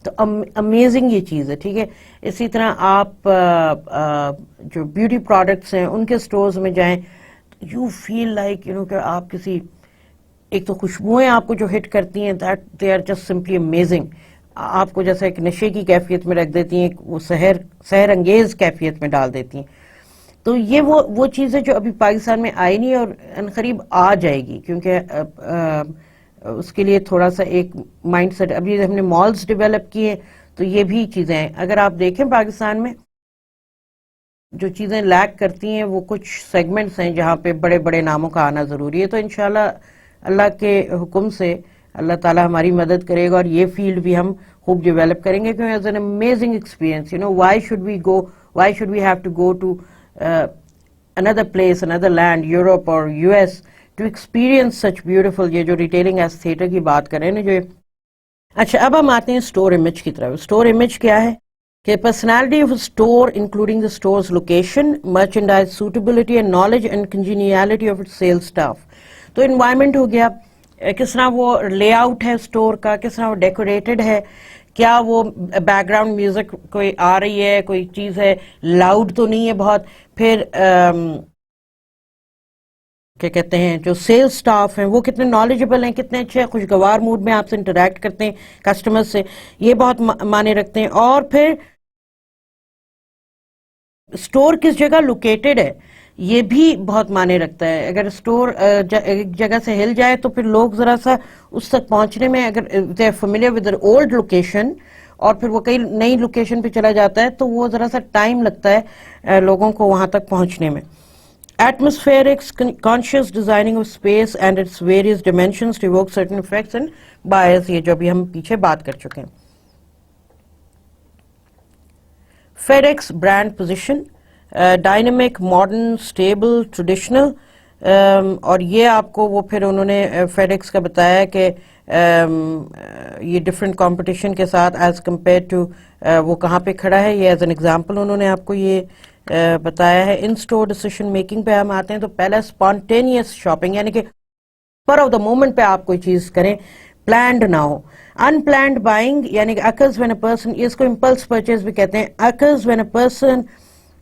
تو امیزنگ یہ چیز ہے. ٹھیک ہے، اسی طرح آپ جو بیوٹی پروڈکٹس ہیں ان کے سٹورز میں جائیں، یو فیل لائک کہ آپ کسی، ایک تو خوشبوئیں آپ کو جو ہٹ کرتی ہیں that they are just simply amazing, آپ کو جیسے ایک نشے کی کیفیت میں رکھ دیتی ہیں، وہ سحر انگیز کیفیت میں ڈال دیتی ہیں. تو یہ وہ چیز ہے جو ابھی پاکستان میں آئی نہیں اور عنقریب آ جائے گی، کیونکہ اس کے لیے تھوڑا سا ایک مائنڈ سیٹ، ابھی ہم نے مالز ڈیولپ کیے، تو یہ بھی چیزیں ہیں. اگر آپ دیکھیں پاکستان میں جو چیزیں لیک کرتی ہیں وہ کچھ سیگمنٹس ہیں جہاں پہ بڑے بڑے ناموں کا آنا ضروری ہے. تو انشاءاللہ اللہ کے حکم سے اللہ تعالی ہماری مدد کرے گا اور یہ فیلڈ بھی ہم خوب ڈیولپ کریں گے، کیونکہ as an amazing experience. Why should we have to go to another place, another land, Europe or US to experience such beautiful، یہ جو ریٹیلنگ ایز تھیٹر کی بات کریں نا جو. اچھا، اب ہم آتے ہیں اسٹور امیج کی طرف. اسٹور امیج کیا ہے کہ personality of store including the store's location, merchandise suitability and knowledge and congeniality of its sales staff. تو انوائرمنٹ ہو گیا، کس طرح وہ لے آؤٹ ہے اسٹور کا، کس طرح وہ ڈیکوریٹڈ ہے، کیا وہ بیک گراؤنڈ میوزک کوئی آ رہی ہے، کوئی چیز ہے لاؤڈ تو نہیں ہے بہت. پھر کیا کہتے ہیں جو سیلز سٹاف ہیں وہ کتنے نالجبل ہیں، کتنے اچھے خوشگوار موڈ میں آپ سے انٹریکٹ کرتے ہیں کسٹمر سے، یہ بہت معنی رکھتے ہیں. اور پھر اسٹور کس جگہ لوکیٹڈ ہے یہ بھی بہت معنی رکھتا ہے. اگر اسٹور ایک جگہ سے ہل جائے تو پھر لوگ ذرا سا اس تک پہنچنے میں، اگر they are familiar with old location اور پھر وہ کئی نئی لوکیشن پہ چلا جاتا ہے تو وہ ذرا سا ٹائم لگتا ہے لوگوں کو وہاں تک پہنچنے میں. Atmospherics, conscious designing of space and its various dimensions to evoke certain effects and bias، یہ جو بھی ہم پیچھے بات کر چکے ہیں. FedEx brand position، dynamic, modern, stable, traditional، اور یہ آپ کو وہ پھر انہوں نے FedEx کا بتایا کہ یہ ڈفرینٹ کمپٹیشن کے ساتھ ایز کمپیئر ٹو وہ کہاں پہ کھڑا ہے. یہ ایز این ایگزامپل انہوں نے آپ کو یہ بتایا ہے. ان اسٹور ڈیسیشن میکنگ پہ ہم آتے ہیں تو پہلا اسپونٹینیس شاپنگ، یعنی کہ پر آف دا مومنٹ پہ آپ کوئی چیز کریں، پلانڈ نہ ہو. ان پلانڈ بائنگ یعنی کہ اکرز وین اے پرسن، اس کو امپلس پرچیز بھی کہتے ہیں، occurs when a person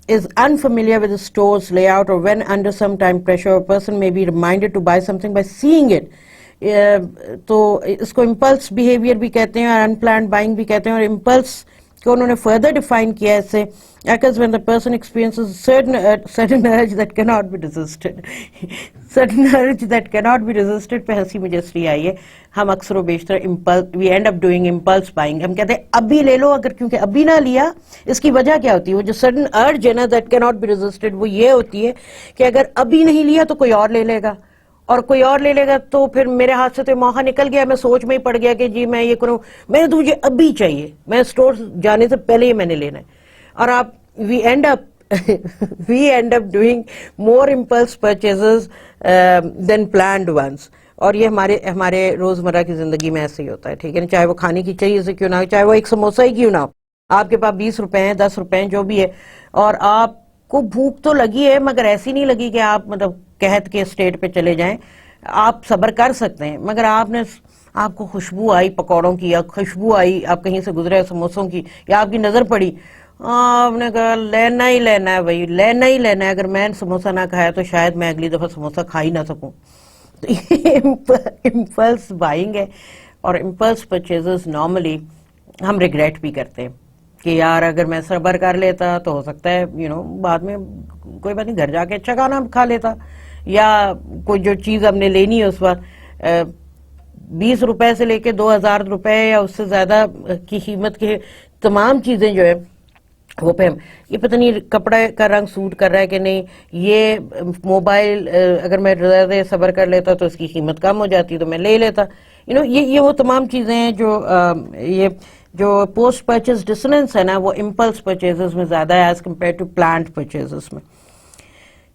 is unfamiliar with the store's layout or when under some time pressure a person may be reminded to buy something by seeing it. تو اس کو impulse behavior بھی کہتے ہیں اور unplanned buying بھی کہتے ہیں. اور impulse کو انہوں نے further define کیا ہے اسے occurs when the person experiences certain urge that cannot be resisted. certain urge that cannot be resisted پہ ہنسی مجھے اس لیے آئی ہے، ہم اکثر و بیشتر we end up doing impulse buying. ہم کہتے ہیں ابھی لے لو، اگر کیونکہ ابھی نہ لیا، اس کی وجہ کیا ہوتی ہے؟ وہ جو sudden urge ہے نا that cannot be resisted، وہ یہ ہوتی ہے کہ اگر ابھی نہیں لیا تو کوئی اور لے لے گا، اور کوئی اور لے لے گا تو پھر میرے ہاتھ سے تو موقع نکل گیا، میں سوچ میں ہی پڑ گیا کہ جی میں یہ کروں، میں نے تو مجھے ابھی چاہیے، میں اسٹور جانے سے پہلے ہی میں نے لینا ہے. اور آپ we end up doing more impulse purchases than planned ones. اور یہ ہمارے روزمرہ کی زندگی میں ایسے ہی ہوتا ہے. ٹھیک ہے نا، چاہے وہ کھانے کی چیز سے کیوں نہ ہو، چاہے وہ ایک سموسہ ہی کیوں نہ ہو، آپ کے پاس 20 روپے ہیں، 10 روپے ہیں، جو بھی ہے، اور آپ کو بھوک تو لگی ہے مگر ایسی نہیں لگی کہ آپ مطلب قحط کے اسٹیٹ پہ چلے جائیں، آپ صبر کر سکتے ہیں. مگر آپ کو خوشبو آئی پکوڑوں کی، یا خوشبو آئی آپ کہیں سے گزرے سموسوں کی، یا آپ کی نظر پڑی، آپ نے کہا لینا ہی لینا ہے بھائی، لینا ہی لینا ہے، اگر میں سموسہ نہ کھایا تو شاید میں اگلی دفعہ سموسہ کھا ہی نہ سکوں. تو یہ امپلس بائنگ ہے. اور امپلس پرچیزز نارملی ہم ریگریٹ بھی کرتے ہیں کہ یار اگر میں صبر کر لیتا تو ہو سکتا ہے بعد میں کوئی بات نہیں، گھر جا کے اچھا کھانا کھا لیتا، یا کوئی جو چیز ہم نے لینی ہے اس وقت 20 روپے سے لے کے 2000 روپے یا اس سے زیادہ کی قیمت کے تمام چیزیں جو ہے وہ پہ یہ پتہ نہیں کپڑے کا رنگ سوٹ کر رہا ہے کہ نہیں، یہ موبائل اگر میں زیادہ صبر کر لیتا تو اس کی قیمت کم ہو جاتی تو میں لے لیتا. یہ وہ تمام چیزیں ہیں جو پوسٹ پرچیز ڈسننس ہے نا، وہ امپلس پرچیزز میں زیادہ ہے as compare to planned purchases میں.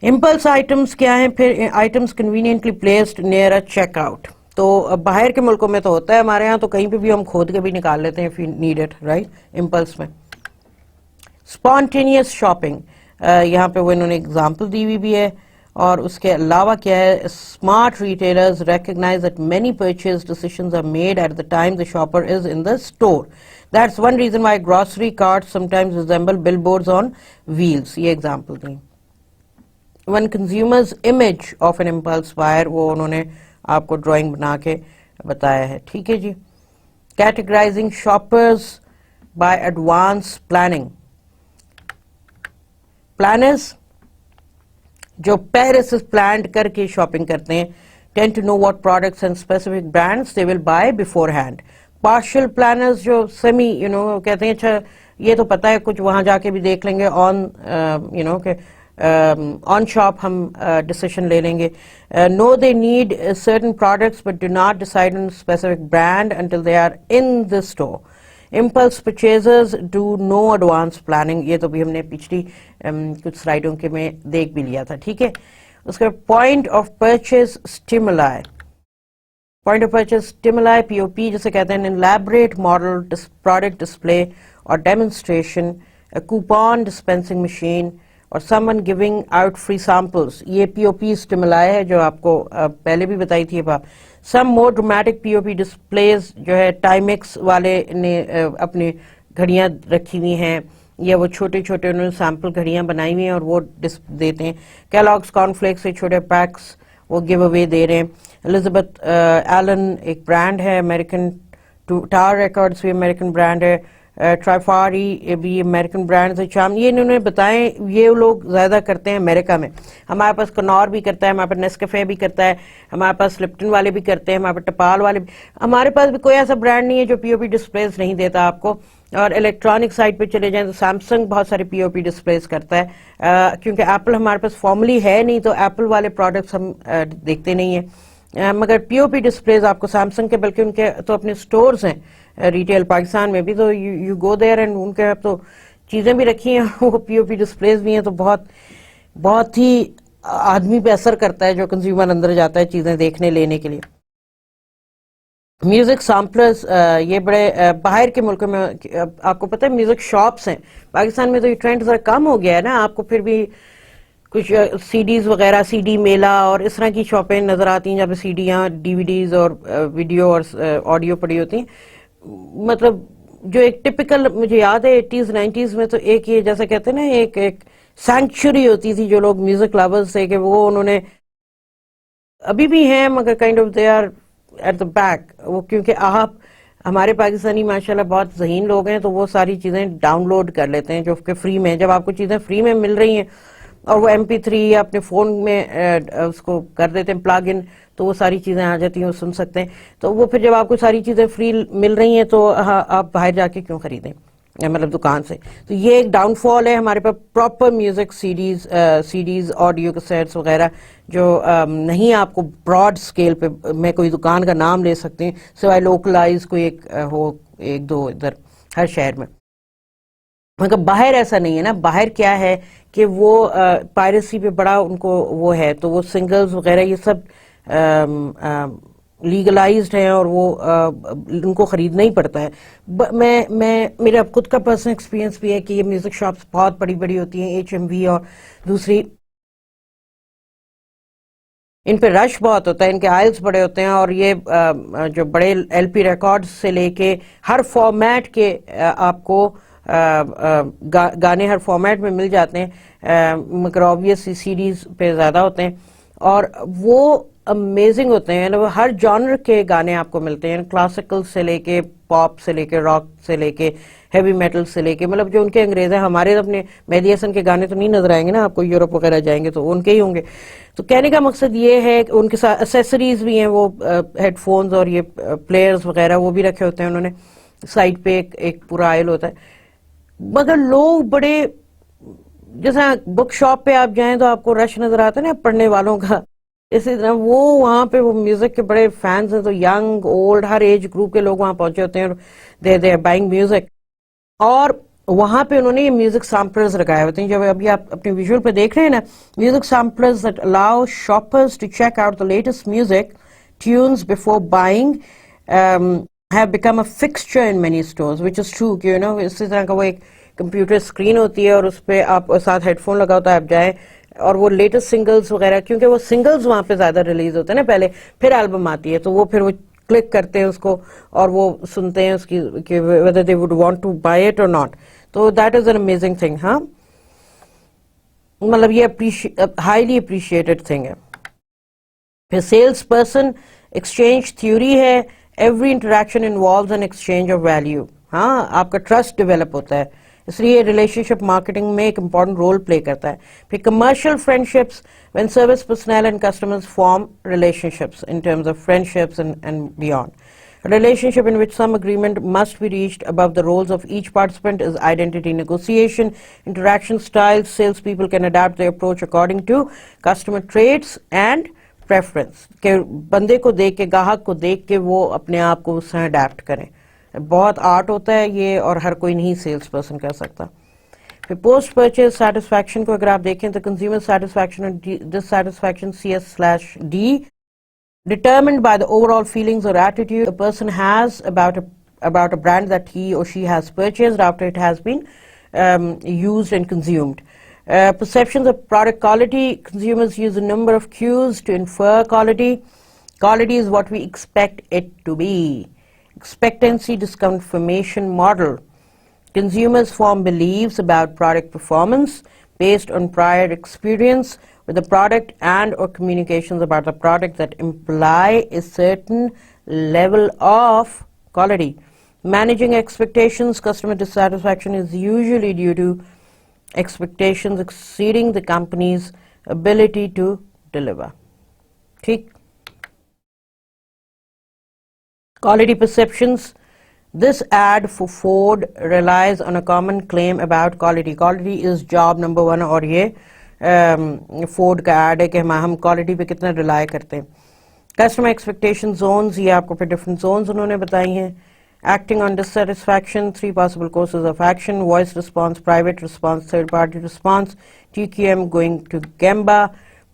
امپلس آئٹمس کیا ہیں؟ پھر items conveniently placed near a checkout. تو باہر کے ملکوں میں تو ہوتا ہے، ہمارے ہاں تو کہیں پہ بھی ہم کھود کے بھی نکال لیتے ہیں if you need it, right؟ Impulse میں Spontaneous shopping, یہاں پہ وہ انہوں نے اگزامپل دی ہوئی بھی ہے. اور اس کے علاوہ کیا ہے, smart retailers recognise that many purchase decisions are made at the time the shopper is in the store. That's one reason why grocery cart sometimes resemble billboards on wheels. یہ example دیں. One consumer's image of an impulse buyer, وہ انہوں نے آپ کو drawing بنا کے بتایا ہے. ٹھیک ہے جی. Categorizing shoppers by advance planning. Planners جو پہلے سے پلانڈ کر کے شاپنگ کرتے ہیں tend to know what products and specific brands they will buy beforehand. Partial planners جو semi کہتے ہیں اچھا یہ تو پتہ ہے کچھ وہاں جا کے بھی دیکھ لیں گے کہ آن شاپ ہم ڈیسیشن لے لیں گے. No, they need certain products but do not decide on a specific brand until they are in the store. Impulse purchasers do no advance planning. یہ تو بھی ہم نے پچھلی کچھ سلائیڈوں کے میں دیکھ بھی لیا تھا. ٹھیک ہے. اس کا point of purchase stimuli. Point of purchase stimuli POP جسے کہتے ہیں الیبریٹ ماڈل پروڈکٹ ڈسپلے اور ڈیمونسٹریشن, کوپون ڈسپینسنگ مشین اور some one giving out free samples. یہ POP اسٹیمولائی ہے جو آپ کو پہلے بھی بتائی تھی. سم مور ڈرامیٹک POP ڈسپلیز جو ہے ٹائمیکس والے نے اپنی گھڑیاں رکھی ہوئی ہیں, یا وہ چھوٹے چھوٹے انہوں نے سیمپل گھڑیاں بنائی ہوئی ہیں اور وہ دیتے ہیں. کیلاگس کارن فلیکس سے چھوٹے پیکس وہ گیو اوے دے رہے ہیں. الزبتھ ایلن ایک برانڈ ہے امریکن, ٹار ریکارڈس بھی امریکن برانڈ ہے, ٹرائفاری بھی امریکن برانڈ ہے. یہ انہوں نے بتائیں یہ لوگ زیادہ کرتے ہیں امریکہ میں. ہمارے پاس کنور بھی کرتا ہے, ہمارے پاس نیسکیفے بھی کرتا ہے, ہمارے پاس لپٹن والے بھی کرتے ہیں, ہمارے پاس ٹپال والے بھی. ہمارے پاس بھی کوئی ایسا برانڈ نہیں ہے جو POP ڈسپلیز نہیں دیتا آپ کو. اور الیکٹرانک سائٹ پہ چلے جائیں تو سیمسنگ بہت سارے POP ڈسپلیز کرتا ہے, کیونکہ ایپل ہمارے پاس فارملی ہے نہیں تو ایپل والے پروڈکٹس ہم دیکھتے نہیں ہیں. مگر POP ڈسپلیز آپ کو سیمسنگ کے بلکہ ان کے تو اپنے سٹورز ہیں ریٹیل پاکستان میں بھی, تو یو گو دیئر اینڈ ان کے تو چیزیں بھی رکھی ہیں, وہ POP ڈسپلیز بھی ہیں. تو بہت ہی آدمی پہ اثر کرتا ہے جو کنزیومر اندر جاتا ہے چیزیں دیکھنے لینے کے لیے. میوزک سیمپلرز, یہ بڑے باہر کے ملکوں میں آپ کو پتہ ہے میوزک شاپس ہیں. پاکستان میں تو یہ ٹرینڈ ذرا کم ہو گیا ہے نا, آپ کو پھر بھی کچھ CDs وغیرہ, CD میلہ اور اس طرح کی شاپیں نظر آتی ہیں جہاں پہ CDیاں DVDs اور ویڈیو اور آڈیو پڑی ہوتی ہیں. مطلب جو ایک ٹپیکل مجھے یاد ہے 80s 90s میں تو ایک یہ جیسا کہتے ہیں نا ایک سینکچری ہوتی تھی جو لوگ میوزک لورز تھے کہ وہ انہوں نے ابھی بھی ہیں مگر kind of they are at the back. وہ کیونکہ آپ ہمارے پاکستانی ماشاءاللہ بہت ذہین لوگ ہیں تو وہ ساری چیزیں ڈاؤن لوڈ کر لیتے ہیں جو کہ فری میں. جب آپ کو چیزیں فری میں مل رہی ہیں اور وہ MP3 یا اپنے فون میں اس کو کر دیتے ہیں پلگ ان, تو وہ ساری چیزیں آ جاتی ہیں, وہ سن سکتے ہیں. تو وہ پھر جب آپ کو ساری چیزیں فری مل رہی ہیں تو آپ باہر جا کے کیوں خریدیں, مطلب دکان سے. تو یہ ایک ڈاؤن فال ہے. ہمارے پاس proper music CDs audio cassettes وغیرہ جو نہیں آپ کو براڈ اسکیل پہ میں کوئی دکان کا نام لے سکتے ہیں سوائے لوکلائز کوئی ایک ہو ایک دو ادھر ہر شہر میں. مگر باہر ایسا نہیں ہے نا. باہر کیا ہے کہ وہ پائریسی پہ بڑا ان کو وہ ہے, تو وہ سنگلز وغیرہ یہ سب لیگلائزڈ ہیں اور وہ ان کو خریدنا ہی پڑتا ہے. میرا خود کا پرسنل ایکسپیرینس بھی ہے کہ یہ میوزک شاپس بہت بڑی بڑی ہوتی ہیں, HMV اور دوسری, ان پہ رش بہت ہوتا ہے, ان کے آئلز بڑے ہوتے ہیں. اور یہ جو بڑے LP ریکارڈز سے لے کے ہر فارمیٹ کے آپ کو گانے ہر فارمیٹ میں مل جاتے ہیں, مگر آبویسلی CDs پہ زیادہ ہوتے ہیں اور وہ امیزنگ ہوتے ہیں. ہر جانر کے گانے آپ کو ملتے ہیں, کلاسیکل سے لے کے پاپ سے لے کے راک سے لے کے ہیوی میٹل سے لے کے, مطلب جو ان کے انگریز ہیں. ہمارے اپنے مہدی حسن کے گانے تو نہیں نظر آئیں گے نا آپ کو, یورپ وغیرہ جائیں گے تو ان کے ہی ہوں گے. تو کہنے کا مقصد یہ ہے کہ ان کے ساتھ اسیسریز بھی ہیں, وہ ہیڈ فونز اور یہ پلیئرز وغیرہ وہ بھی رکھے ہوتے ہیں انہوں نے. سائڈ پہ ایک پورا آئل ہوتا ہے. مگر لوگ بڑے, جیسا بک شاپ پہ آپ جائیں تو آپ کو رش نظر آتا ہے نا پڑھنے والوں کا, اسی طرح وہ وہاں پہ وہ میوزک کے بڑے فینس ہیں. تو ینگ اولڈ ہر ایج گروپ کے لوگ وہاں پہنچے ہوتے ہیں, دے آر بائنگ میوزک. اور وہاں پہ انہوں نے یہ میوزک سیمپلرز لگائے ہوتے ہیں. جب ابھی آپ اپنے ویژول پہ دیکھ رہے ہیں نا, music samplers that allow shoppers to check out the latest music tunes before buying have become a fixture in many stores, which is true کہ اسی طرح کا وہ ایک کمپیوٹر اسکرین ہوتی ہے اور اس پہ آپ ساتھ ہیڈ فون لگا ہوتا ہے, آپ جائیں اور وہ لیٹسٹ سنگلز وغیرہ, کیونکہ وہ سنگلز وہاں پہ زیادہ ریلیز ہوتے ہیں نا پہلے, پھر البم آتی ہے, تو وہ پھر وہ کلک کرتے ہیں اس کو اور وہ سنتے ہیں اس کی کہ whether they would want to buy it or not. تو that is an amazing thing. ہاں مطلب یہ ہائیلی اپریشیٹڈ تھنگ ہے. پھر سیلس پرسن ایکسچینج تھیوری ہے. Every interaction involves an exchange of value. ہاں آپ کا ٹرسٹ ڈیولپ ہوتا ہے, اس لیے ریلیشن شپ مارکیٹنگ میں ایک امپورٹنٹ رول پلے کرتا ہے. پھر commercial friend ships, when service personal and customers form relation ships in terms of friend ships and beyond. A relationship in which some agreement must be reached above the roles of each participant is identity negotiation. Interaction styles, salespeople can adapt their approach according to customer traits and preference. کہ بندے کو دیکھ کے, گاہک کو دیکھ کے وہ اپنے آپ کو اس سے اڈیپٹ کریں. بہت آرٹ ہوتا ہے یہ, اور ہر کوئی نہیں سیلس پرسن کر سکتا. پھر پوسٹ پرچیز سیٹسفیکشن کو اگر آپ دیکھیں تو کنزیومر سیٹسفیکشن اور ڈسسیٹسفیکشن CS/D determined by the overall feelings or attitude a person has about a brand that he or she has purchased after it has been used and consumed. Perceptions of product quality. Consumers use a number of cues to infer quality. Quality is what we expect it to be. Expectancy disconfirmation model. Consumers form beliefs about product performance based on prior experience with the product and or communications about the product that imply a certain level of quality. Managing expectations. Customer dissatisfaction is usually due to expectations exceeding the company's ability to deliver. ٹھیک. Quality perceptions. This ad for Ford relies on a common claim about quality. Quality is job number 1, اور یہ Ford کا add ہے کہ ہم quality پہ کتنا rely کرتے ہیں. کسٹمر ایکسپیکٹیشن زونز, یہ آپ کو پھر ڈفرنٹ زونز انہوں نے بتائی ہیں. Acting on dissatisfaction, 3 possible courses of action: voice response, private response, third party response, TQM going to gemba.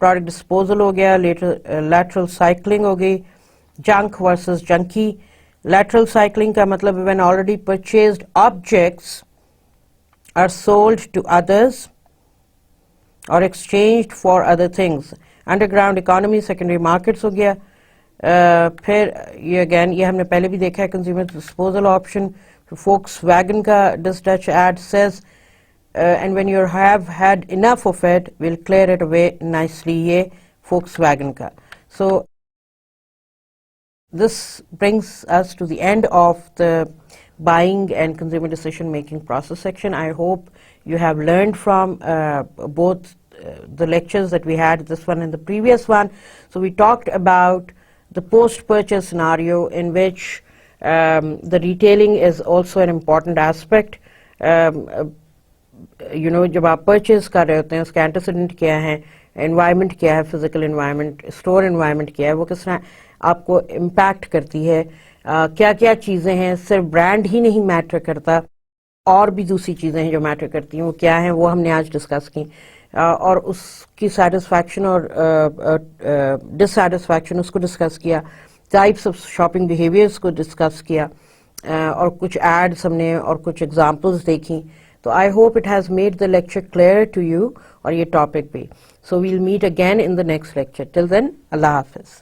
Product disposal ہو گیا. لیٹرل سائیکلنگ ہو گئی. Junk versus junky. Lateral cycling کا مطلب when already purchased objects are sold to others or exchanged for other things. Underground economy, secondary markets ہو گیا. پھر یہ again یہ ہم نے پہلے بھی دیکھا ہے, consumer disposal option. Volkswagen کا this Dutch ad says and when you have had enough of it we'll clear it away nicely, یہ فوکس ویگن کا. So this brings us to the end of the buying and consumer decision making process section. I hope you have learned from both the lectures that we had, this one and the previous one. So we talked about the post purchase scenario in which the retailing is also an important aspect. جب آپ purchase کر رہے ہوتے ہیں اس کا antecedent کیا ہے, environment کیا ہے, فزیکل انوائرمنٹ, اسٹور انوائرمنٹ کیا ہے, وہ کس طرح آپ کو امپیکٹ کرتی ہے, کیا کیا چیزیں ہیں, صرف برانڈ ہی نہیں میٹر کرتا, اور بھی دوسری چیزیں ہیں جو میٹر کرتی ہیں, وہ کیا ہیں وہ ہم نے آج ڈسکس کی, اور اس کی سیٹسفیکشن اور ڈسسیٹسفیکشن اس کو ڈسکس کیا, ٹائپس آف شاپنگ بیہیویئرس کو ڈسکس کیا, اور کچھ ایڈس ہم نے اور کچھ ایگزامپلس دیکھیں. تو I hope it has made the lecture clear to you, اور یہ ٹاپک بھی. So we'll meet again in the next lecture. Till then اللہ حافظ.